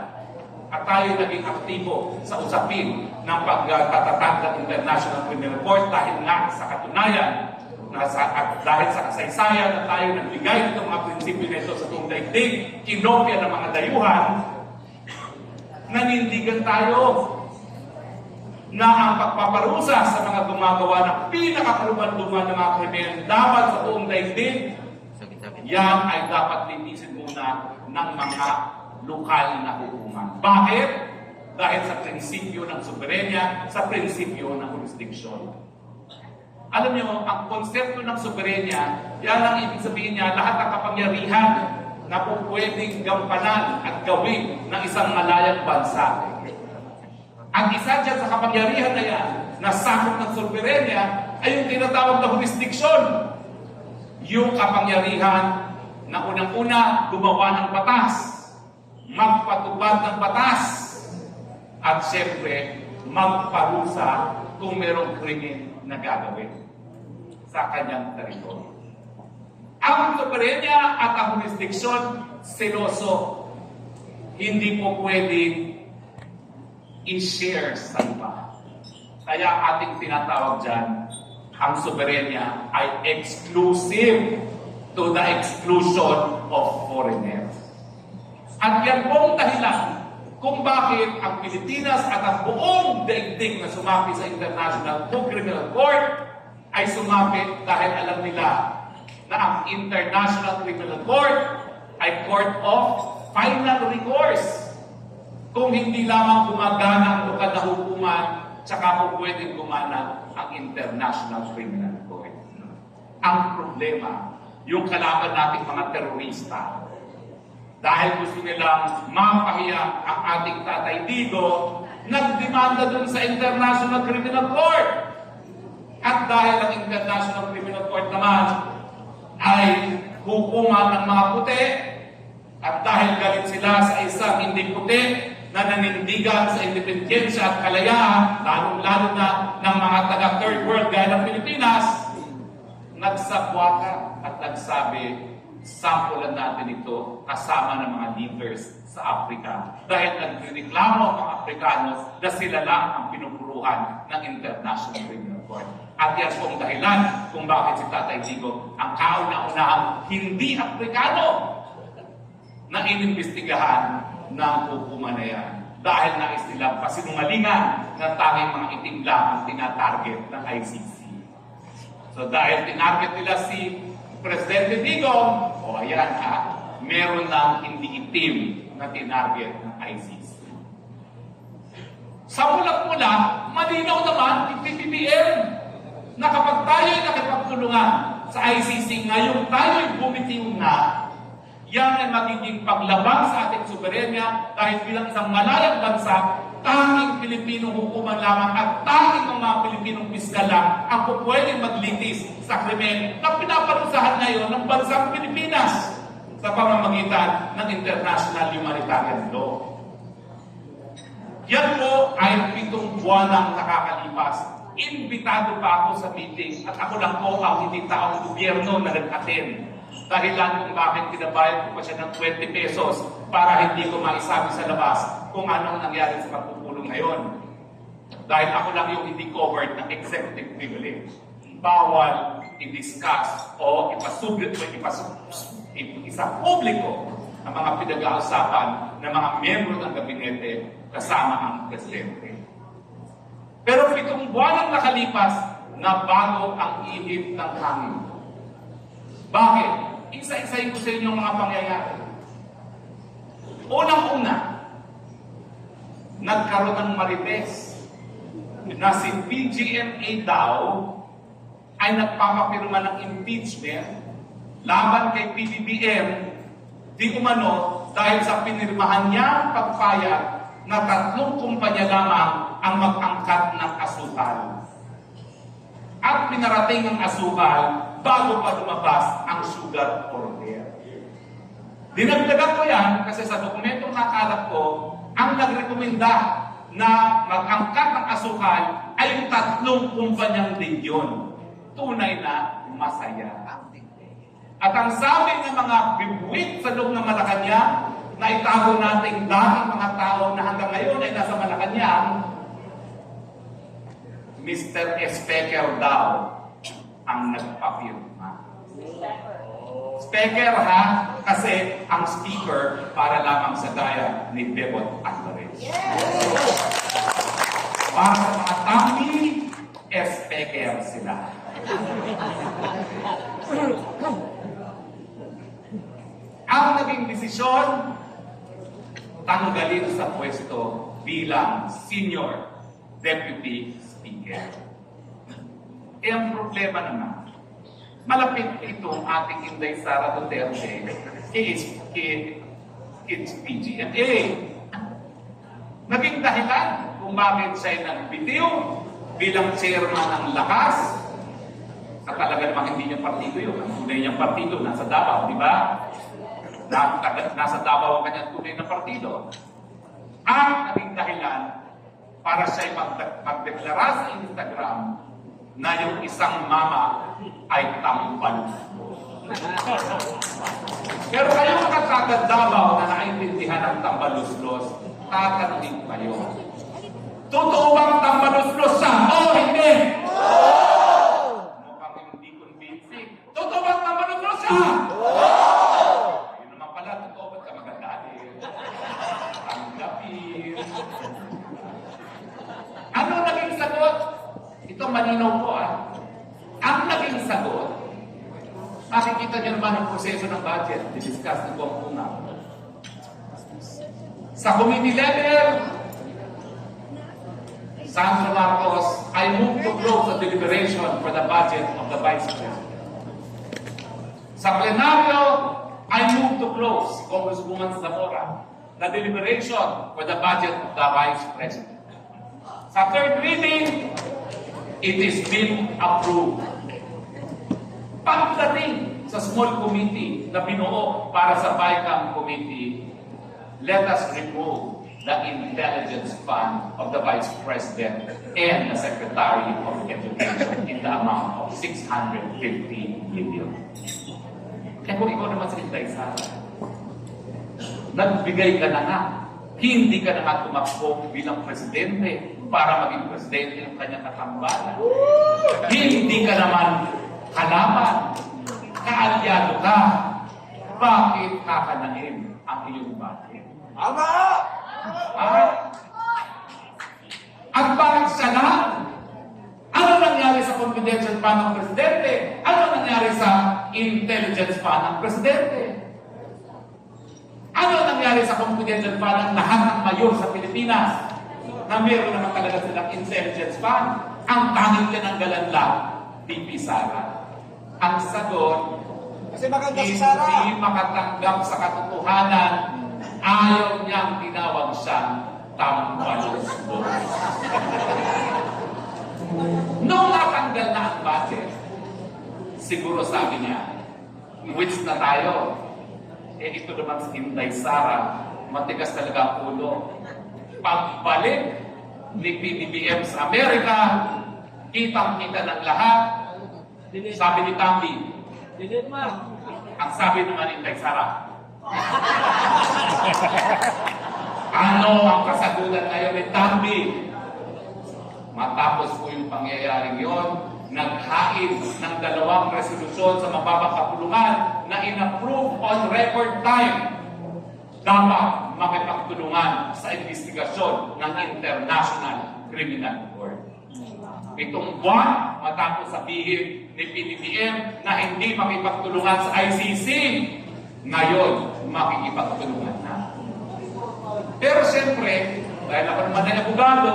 at tayo naging aktibo sa usapin ng pagtatatag ng International Criminal Court dahil nga sa katunayan at dahil sa kasaysayan na tayo nagbigay ng mga prinsipyo nito sa buong daigdig, kinopya ng mga dayuhan, nanindigan tayo na ang pagpaparusa sa mga gumagawa ng pinakakalumad-lumad ng mga krimen dapat sa buong daigdig, yan ay dapat linisin muna ng mga lokal na hukuman. Bakit? Dahil sa prinsipyo ng soberenya, sa prinsipyo ng jurisdiction. Alam niyo, ang konsepto ng soberenya, yan ang ibig sabihin niya, lahat ng kapangyarihan na po pwedeng gampanan at gawin ng isang malayang bansa. Ang isa dyan sa kapangyarihan na yan, na sakop ng soberenya, ay yung tinatawag na jurisdiction. Yung kapangyarihan na unang-una gumawa ng batas, magpatupad ng batas, at siyempre, magparusa kung merong krimen na gagawin sa kanyang teritoryo. Ang soberenya at ang jurisdiction, seloso, hindi po pwedeng i-share sa iba. Kaya ating tinatawag dyan, ang soberenya ay exclusive to the exclusion of foreigners. At yan pong dahilan kung bakit ang Pilipinas at ang buong daigdig na sumapi sa International Criminal Court ay sumapit dahil alam nila na ang International Criminal Court ay court of final recourse. Kung hindi lamang gumagana ang lokal na hukuman, tsaka po pwedeng gumana ang International Criminal Court. Ang problema, yung kalaban nating mga terorista, dahil gusto nilang mapahiya ang ating Tatay Digo, nagdemanda dun sa International Criminal Court. At dahil ang International Criminal Court naman ay hukuman ng mga puti, at dahil galit sila sa isang hindi puti na nanindigan sa independensya at kalayaan, lalong-lalo na ng mga taga-third world gaya ng Pilipinas, nagsabwata at nagsabi, sampulan natin ito kasama ng mga leaders sa Africa. Dahil nagreklamo ang mga Afrikanos na sila lang ang pinupuruhan ng International Criminal Court. At yan po ang dahilan kung bakit si Tatay Digo ang kauna-unahang hindi Afrikano na inimbestigahan ng hukuman na yan. Dahil nais nilang pasinungalingan na tanging mga itim lang ang tinatarget ng ICC. So dahil tinarget nila si Presidente Digong, o ayan meron ng hindi itim na tinarget ng ICC. Sa mula-mula, malinaw naman yung PBBM na kapag tayo'y nakipagtulungan sa ICC, ngayong tayo'y bumitiw na, yan ay magiging paglabang sa ating soberenya dahil bilang isang malayang bansa, tanging Pilipinong hukuman lamang at tanging mga Pilipinong piskal lang ang pwedeng maglitis sa krimen na pinaparusahan ngayon ng bansang Pilipinas sa pamamagitan ng international humanitarian law. Yan po ay 7 buwan ang nakakalipas. Imbitado pa ako sa meeting at ako lang po ang hindi taong gobyerno na nag-attend. Dahilan kung bakit pinabayad ko pa siya ng 20 pesos para hindi ko maisabi sa labas kung anong nangyari sa pagpupulong ngayon. Dahil ako lang yung hindi covered ng executive privilege. Bawal i-discuss o isa publiko ang mga pinag-ausapan ng mga miyembro ng gabinete kasama ang presidente. Pero 7 buwan ang nakalipas na bago ang ihip ng hangin. Bakit? Isa-isahin ko sa inyo mga pangyayari. Unang-una, nagkaroon ng marites na si PGMA daw ay nagpapapirma ng impeachment laban kay PBBM di umano dahil sa pinirmahan niya pagpayag na 3 kumpanya lamang ang mag-angkat ng asukal. At pinarating ang asukal bago pa lumabas ang sugar order. Dinagdagan ko yan kasi sa dokumentong nakalap ko, ang nagrekomenda na mag-angkat ng asukal ay 3 kumpanyang din yun. Tunay na masaya. At ang sabi ng mga bibwit sa loob ng Malacanang, na itago nating dating mga tao na hanggang ngayon ay nasa Malacanang, Mr. Speaker daw ang nagpapirma. Speaker kasi ang speaker para lamang sa gaya ni Bebot Alvarez. Para sa mga tambi, Speaker sila. Ang naging desisyon, tanggalin sa pwesto bilang Senior Deputy Speaker. Eh, ang problema naman, malapit itong ating Inday Sara Duterte is PGMA. Naging dahilan kung bakit siya nagbitiw bilang chairman ng Lakas. At talaga namang hindi niyang partido yun. Ang tunay niyang partido, nasa Davao, di ba? Nasa Davao ang kanyang tunay na partido. Ang naging dahilan para siya magdeklara sa Instagram na yung isang mama ay tambal. Pero kayo mga taga-Davao na naintindihan ang tambaluslos, tatanungin kayo. Totoo bang tambaluslos siya? O hindi? Mukhang hindi convincing. Totoo bang tambaluslos siya? Yun naman pala, totoo ba't ka magandali? malinaw po ang naging sagot, makikita niyo naman ang proseso ng budget, discuss ni Kong Puna. Sa committee level, Sandra Marcos, I move to close the deliberation for the budget of the Vice President. Sa plenaryo, I move to close, Congresswoman Zamora, the deliberation for the budget of the Vice President. Sa third reading, it is been approved. Pagdating sa small committee na binuo para sa BICAM committee, let us remove the intelligence fund of the Vice President and the Secretary of Education in the amount of 650 million. Kaya kung ikaw naman sa Inday Sara, nagbigay ka na nga, hindi ka na nga tumakbo bilang presidente para maging presidente ng kanyang katambalan. Hindi ka naman kalaban, kaalyado ka. Bakit kakanain ang iyong bakit? Ama! At parang siya lang. Ano nangyari sa confidential fund ng presidente? Ano nangyari sa intelligence fund ng presidente? Ano nangyari sa confidential fund ng lahat ng mayor sa Pilipinas? Na meron naman talaga silang intelligence fund. Ang tanging tinanggalan lang, VP Sara. Ang sagot, Kasi maganda si Sara. hindi makatanggap sa katotohanan. Ayaw niyang tinawag siyang tambalusbos. Nung natanggal na ang budget, siguro sabi niya, which na tayo. Ito naman si Inday Sara, matigas talaga ang ulo. Pagbalik ni PBBM sa Amerika, kitang-kita ng lahat. Sabi ni Tambi, ang sabi naman ni Inday Sara, ano ang kasagutan ngayon ni Tambi? Matapos po yung pangyayaring yon, naghain ng 2 resolusyon sa mababang kapulungan na in-approve on record time. Dapat makipagtulungan sa investigasyon ng International Criminal Court. 7 buwan matapos sabihin ni PBBM na hindi makipagtulungan sa ICC, ngayon makikipagtulungan na. Pero siyempre, dahil ako naman ay abogado,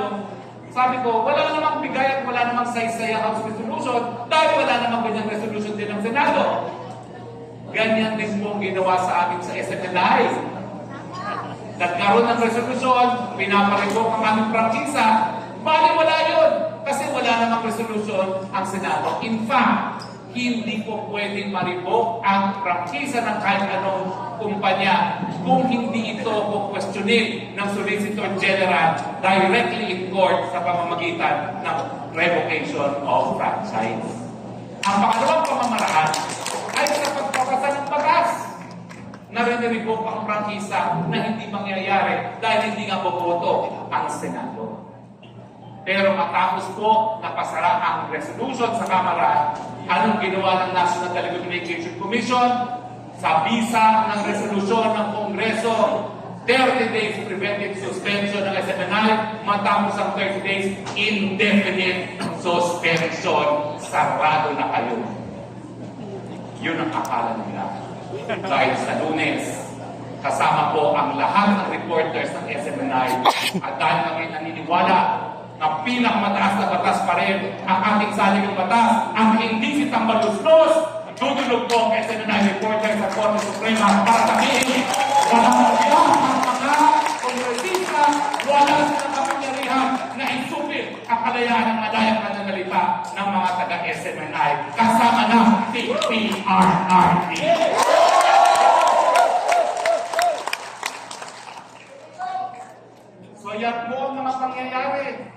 sabi ko, wala namang bigay at wala namang saysay ang House Resolution dahil wala namang ganyang resolution din ng Senado. Ganyan din po ginawa sa amin sa SMNI. Nagkaroon ng resolusyon, pinaparevoke ang aming prangkisa, bali wala yun kasi wala namang resolution ang Senado. In fact, hindi po pwedeng ma-revoke ang prangkisa ng kahit anong kumpanya kung hindi ito po questionin ng Solicitor General directly in court sa pamamagitan ng revocation of franchise. Ang pangalawang pamamaraan ay sa pagpapasa ng batas na rin-revoke ang prangkisa na hindi mangyayari dahil hindi nga boboto ang Senado. Pero matapos po napasara ang resolution sa Kamara, anong ginawa ng National Telecommunication Commission? Sa bisa ng resolusyon ng Kongreso, 30 days preventive suspension ng SMNI, matapos ang 30 days, indefinite suspension. Sarado na kayo. Yun ang akala nila. Dahil sa Lunes, kasama po ang lahat ng reporters ng SMNI at dahil kami naniniwala na pinakamataas na batas pa rin ang ating saligang batas, ang hindi si tambaluslos, dudulog po ang SMNI reporters sa Korte Suprema para sabihin, wala sila ang mga kongresista, wala silang kapangyarihan na isupit ang kalayaan ng malayang pananalita ng mga taga-SMNI kasama ng PRRD. So yan po ang mga pangyayari.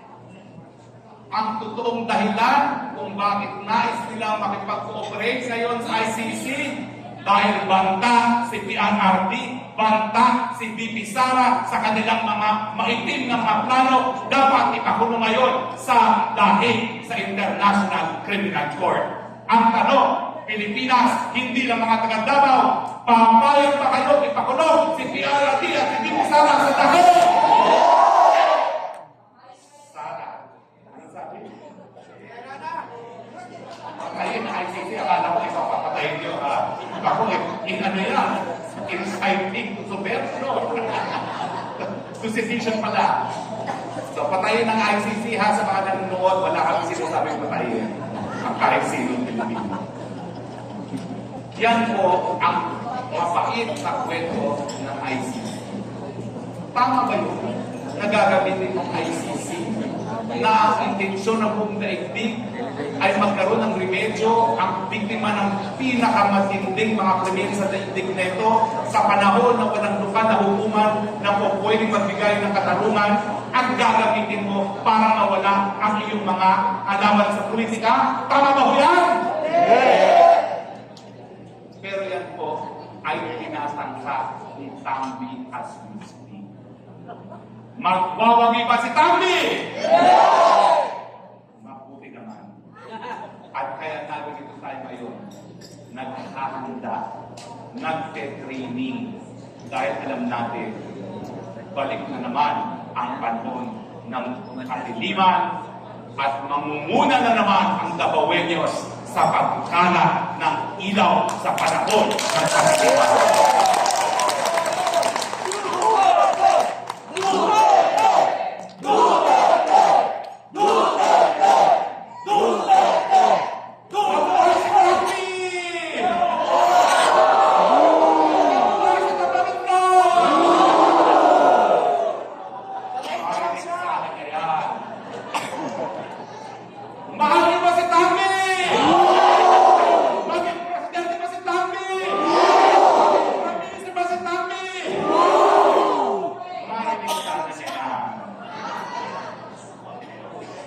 Ang totoong dahilan kung bakit nais nilang makipag-cooperate ngayon sa ICC dahil banta si PRRD, banta si VP Sara sa kanilang mga maitim na mga plano, dapat ipakulong ngayon sa dahig sa International Criminal Court. Ang tanong, Pilipinas, hindi lang mga taga Davao, papayag pa kayo ipakulong si PRRD at si VP Sara sa dahig? ICC, akala ko ikaw papatayin niyo, ha? Ako, ano yan? Inciting to subversion. To sedition pala. So, patayin ng ICC, ha, sa mga nanonood, wala kami sinasabing patayin. Ang kahit sinong Pilipino. Yan po ang mapait na kwento ng ICC. Tama ba yun? Nagagamitin ng ICC na ang intensyon ng buong daigdig ay magkaroon ng remedyo ang biktima ng pinakamatinding mga krimen sa daigdig na ito sa panahon na walang lupa na hukuman na po pwedeng magbigay ng katarungan ang gagamitin mo para mawala ang iyong mga alaman sa politika. Tama ba ho yan? Pero yan po ay tinatangka ni Tambi as we speak. Magwawagi pa si Tambi! Mabuti naman. At kaya narito tayo ngayon, naghahanda, nagte-training, dahil alam natin, balik na naman ang panahon ng katiliman at mangunguna na naman ang Dabawenyos sa pagkala ng ilaw sa panahon ng katiliman. Mahal niyo ba si Tambi? Maging presidente ba si Tambi? Prime Minister ba si Tambi? Marinig sana niya.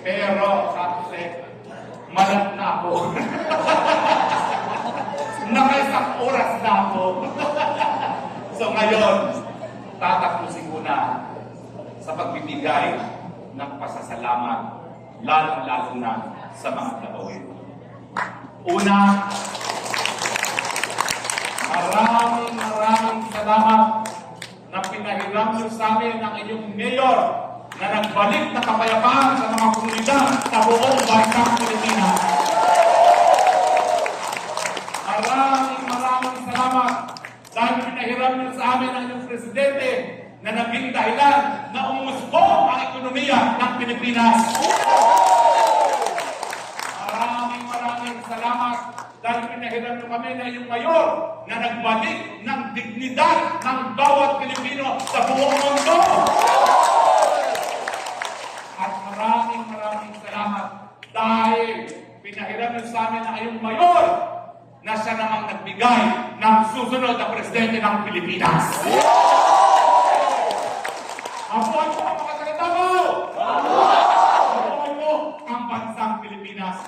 Pero, sabi malat na ako. Nakaisang oras na ako. So ngayon, tatapusin ko na sa pagbibigay ng pasasalamat, lalong-lalo na sa mga Dabawin. Una, maraming salamat na pinahiram niyo sa amin ang inyong mayor na nagbalik na kapayapaan sa mga komunidad sa buong bansang Pilipinas. Maraming salamat dahil pinahiram niyo sa amin ang inyong presidente na naging dahilan na umusbong ang ekonomiya ng Pilipinas. Maraming salamat dahil pinahiram niyo kami na yung mayor na nagbalik ng dignidad ng bawat Pilipino sa buong mundo. At maraming salamat dahil pinahiram niyo sa amin ang iyong mayor na siya namang nagbigay ng susunod na presidente ng Pilipinas. Abuhay mo ang mga taga-Davao! Abuhay mo ang bansang Pilipinas!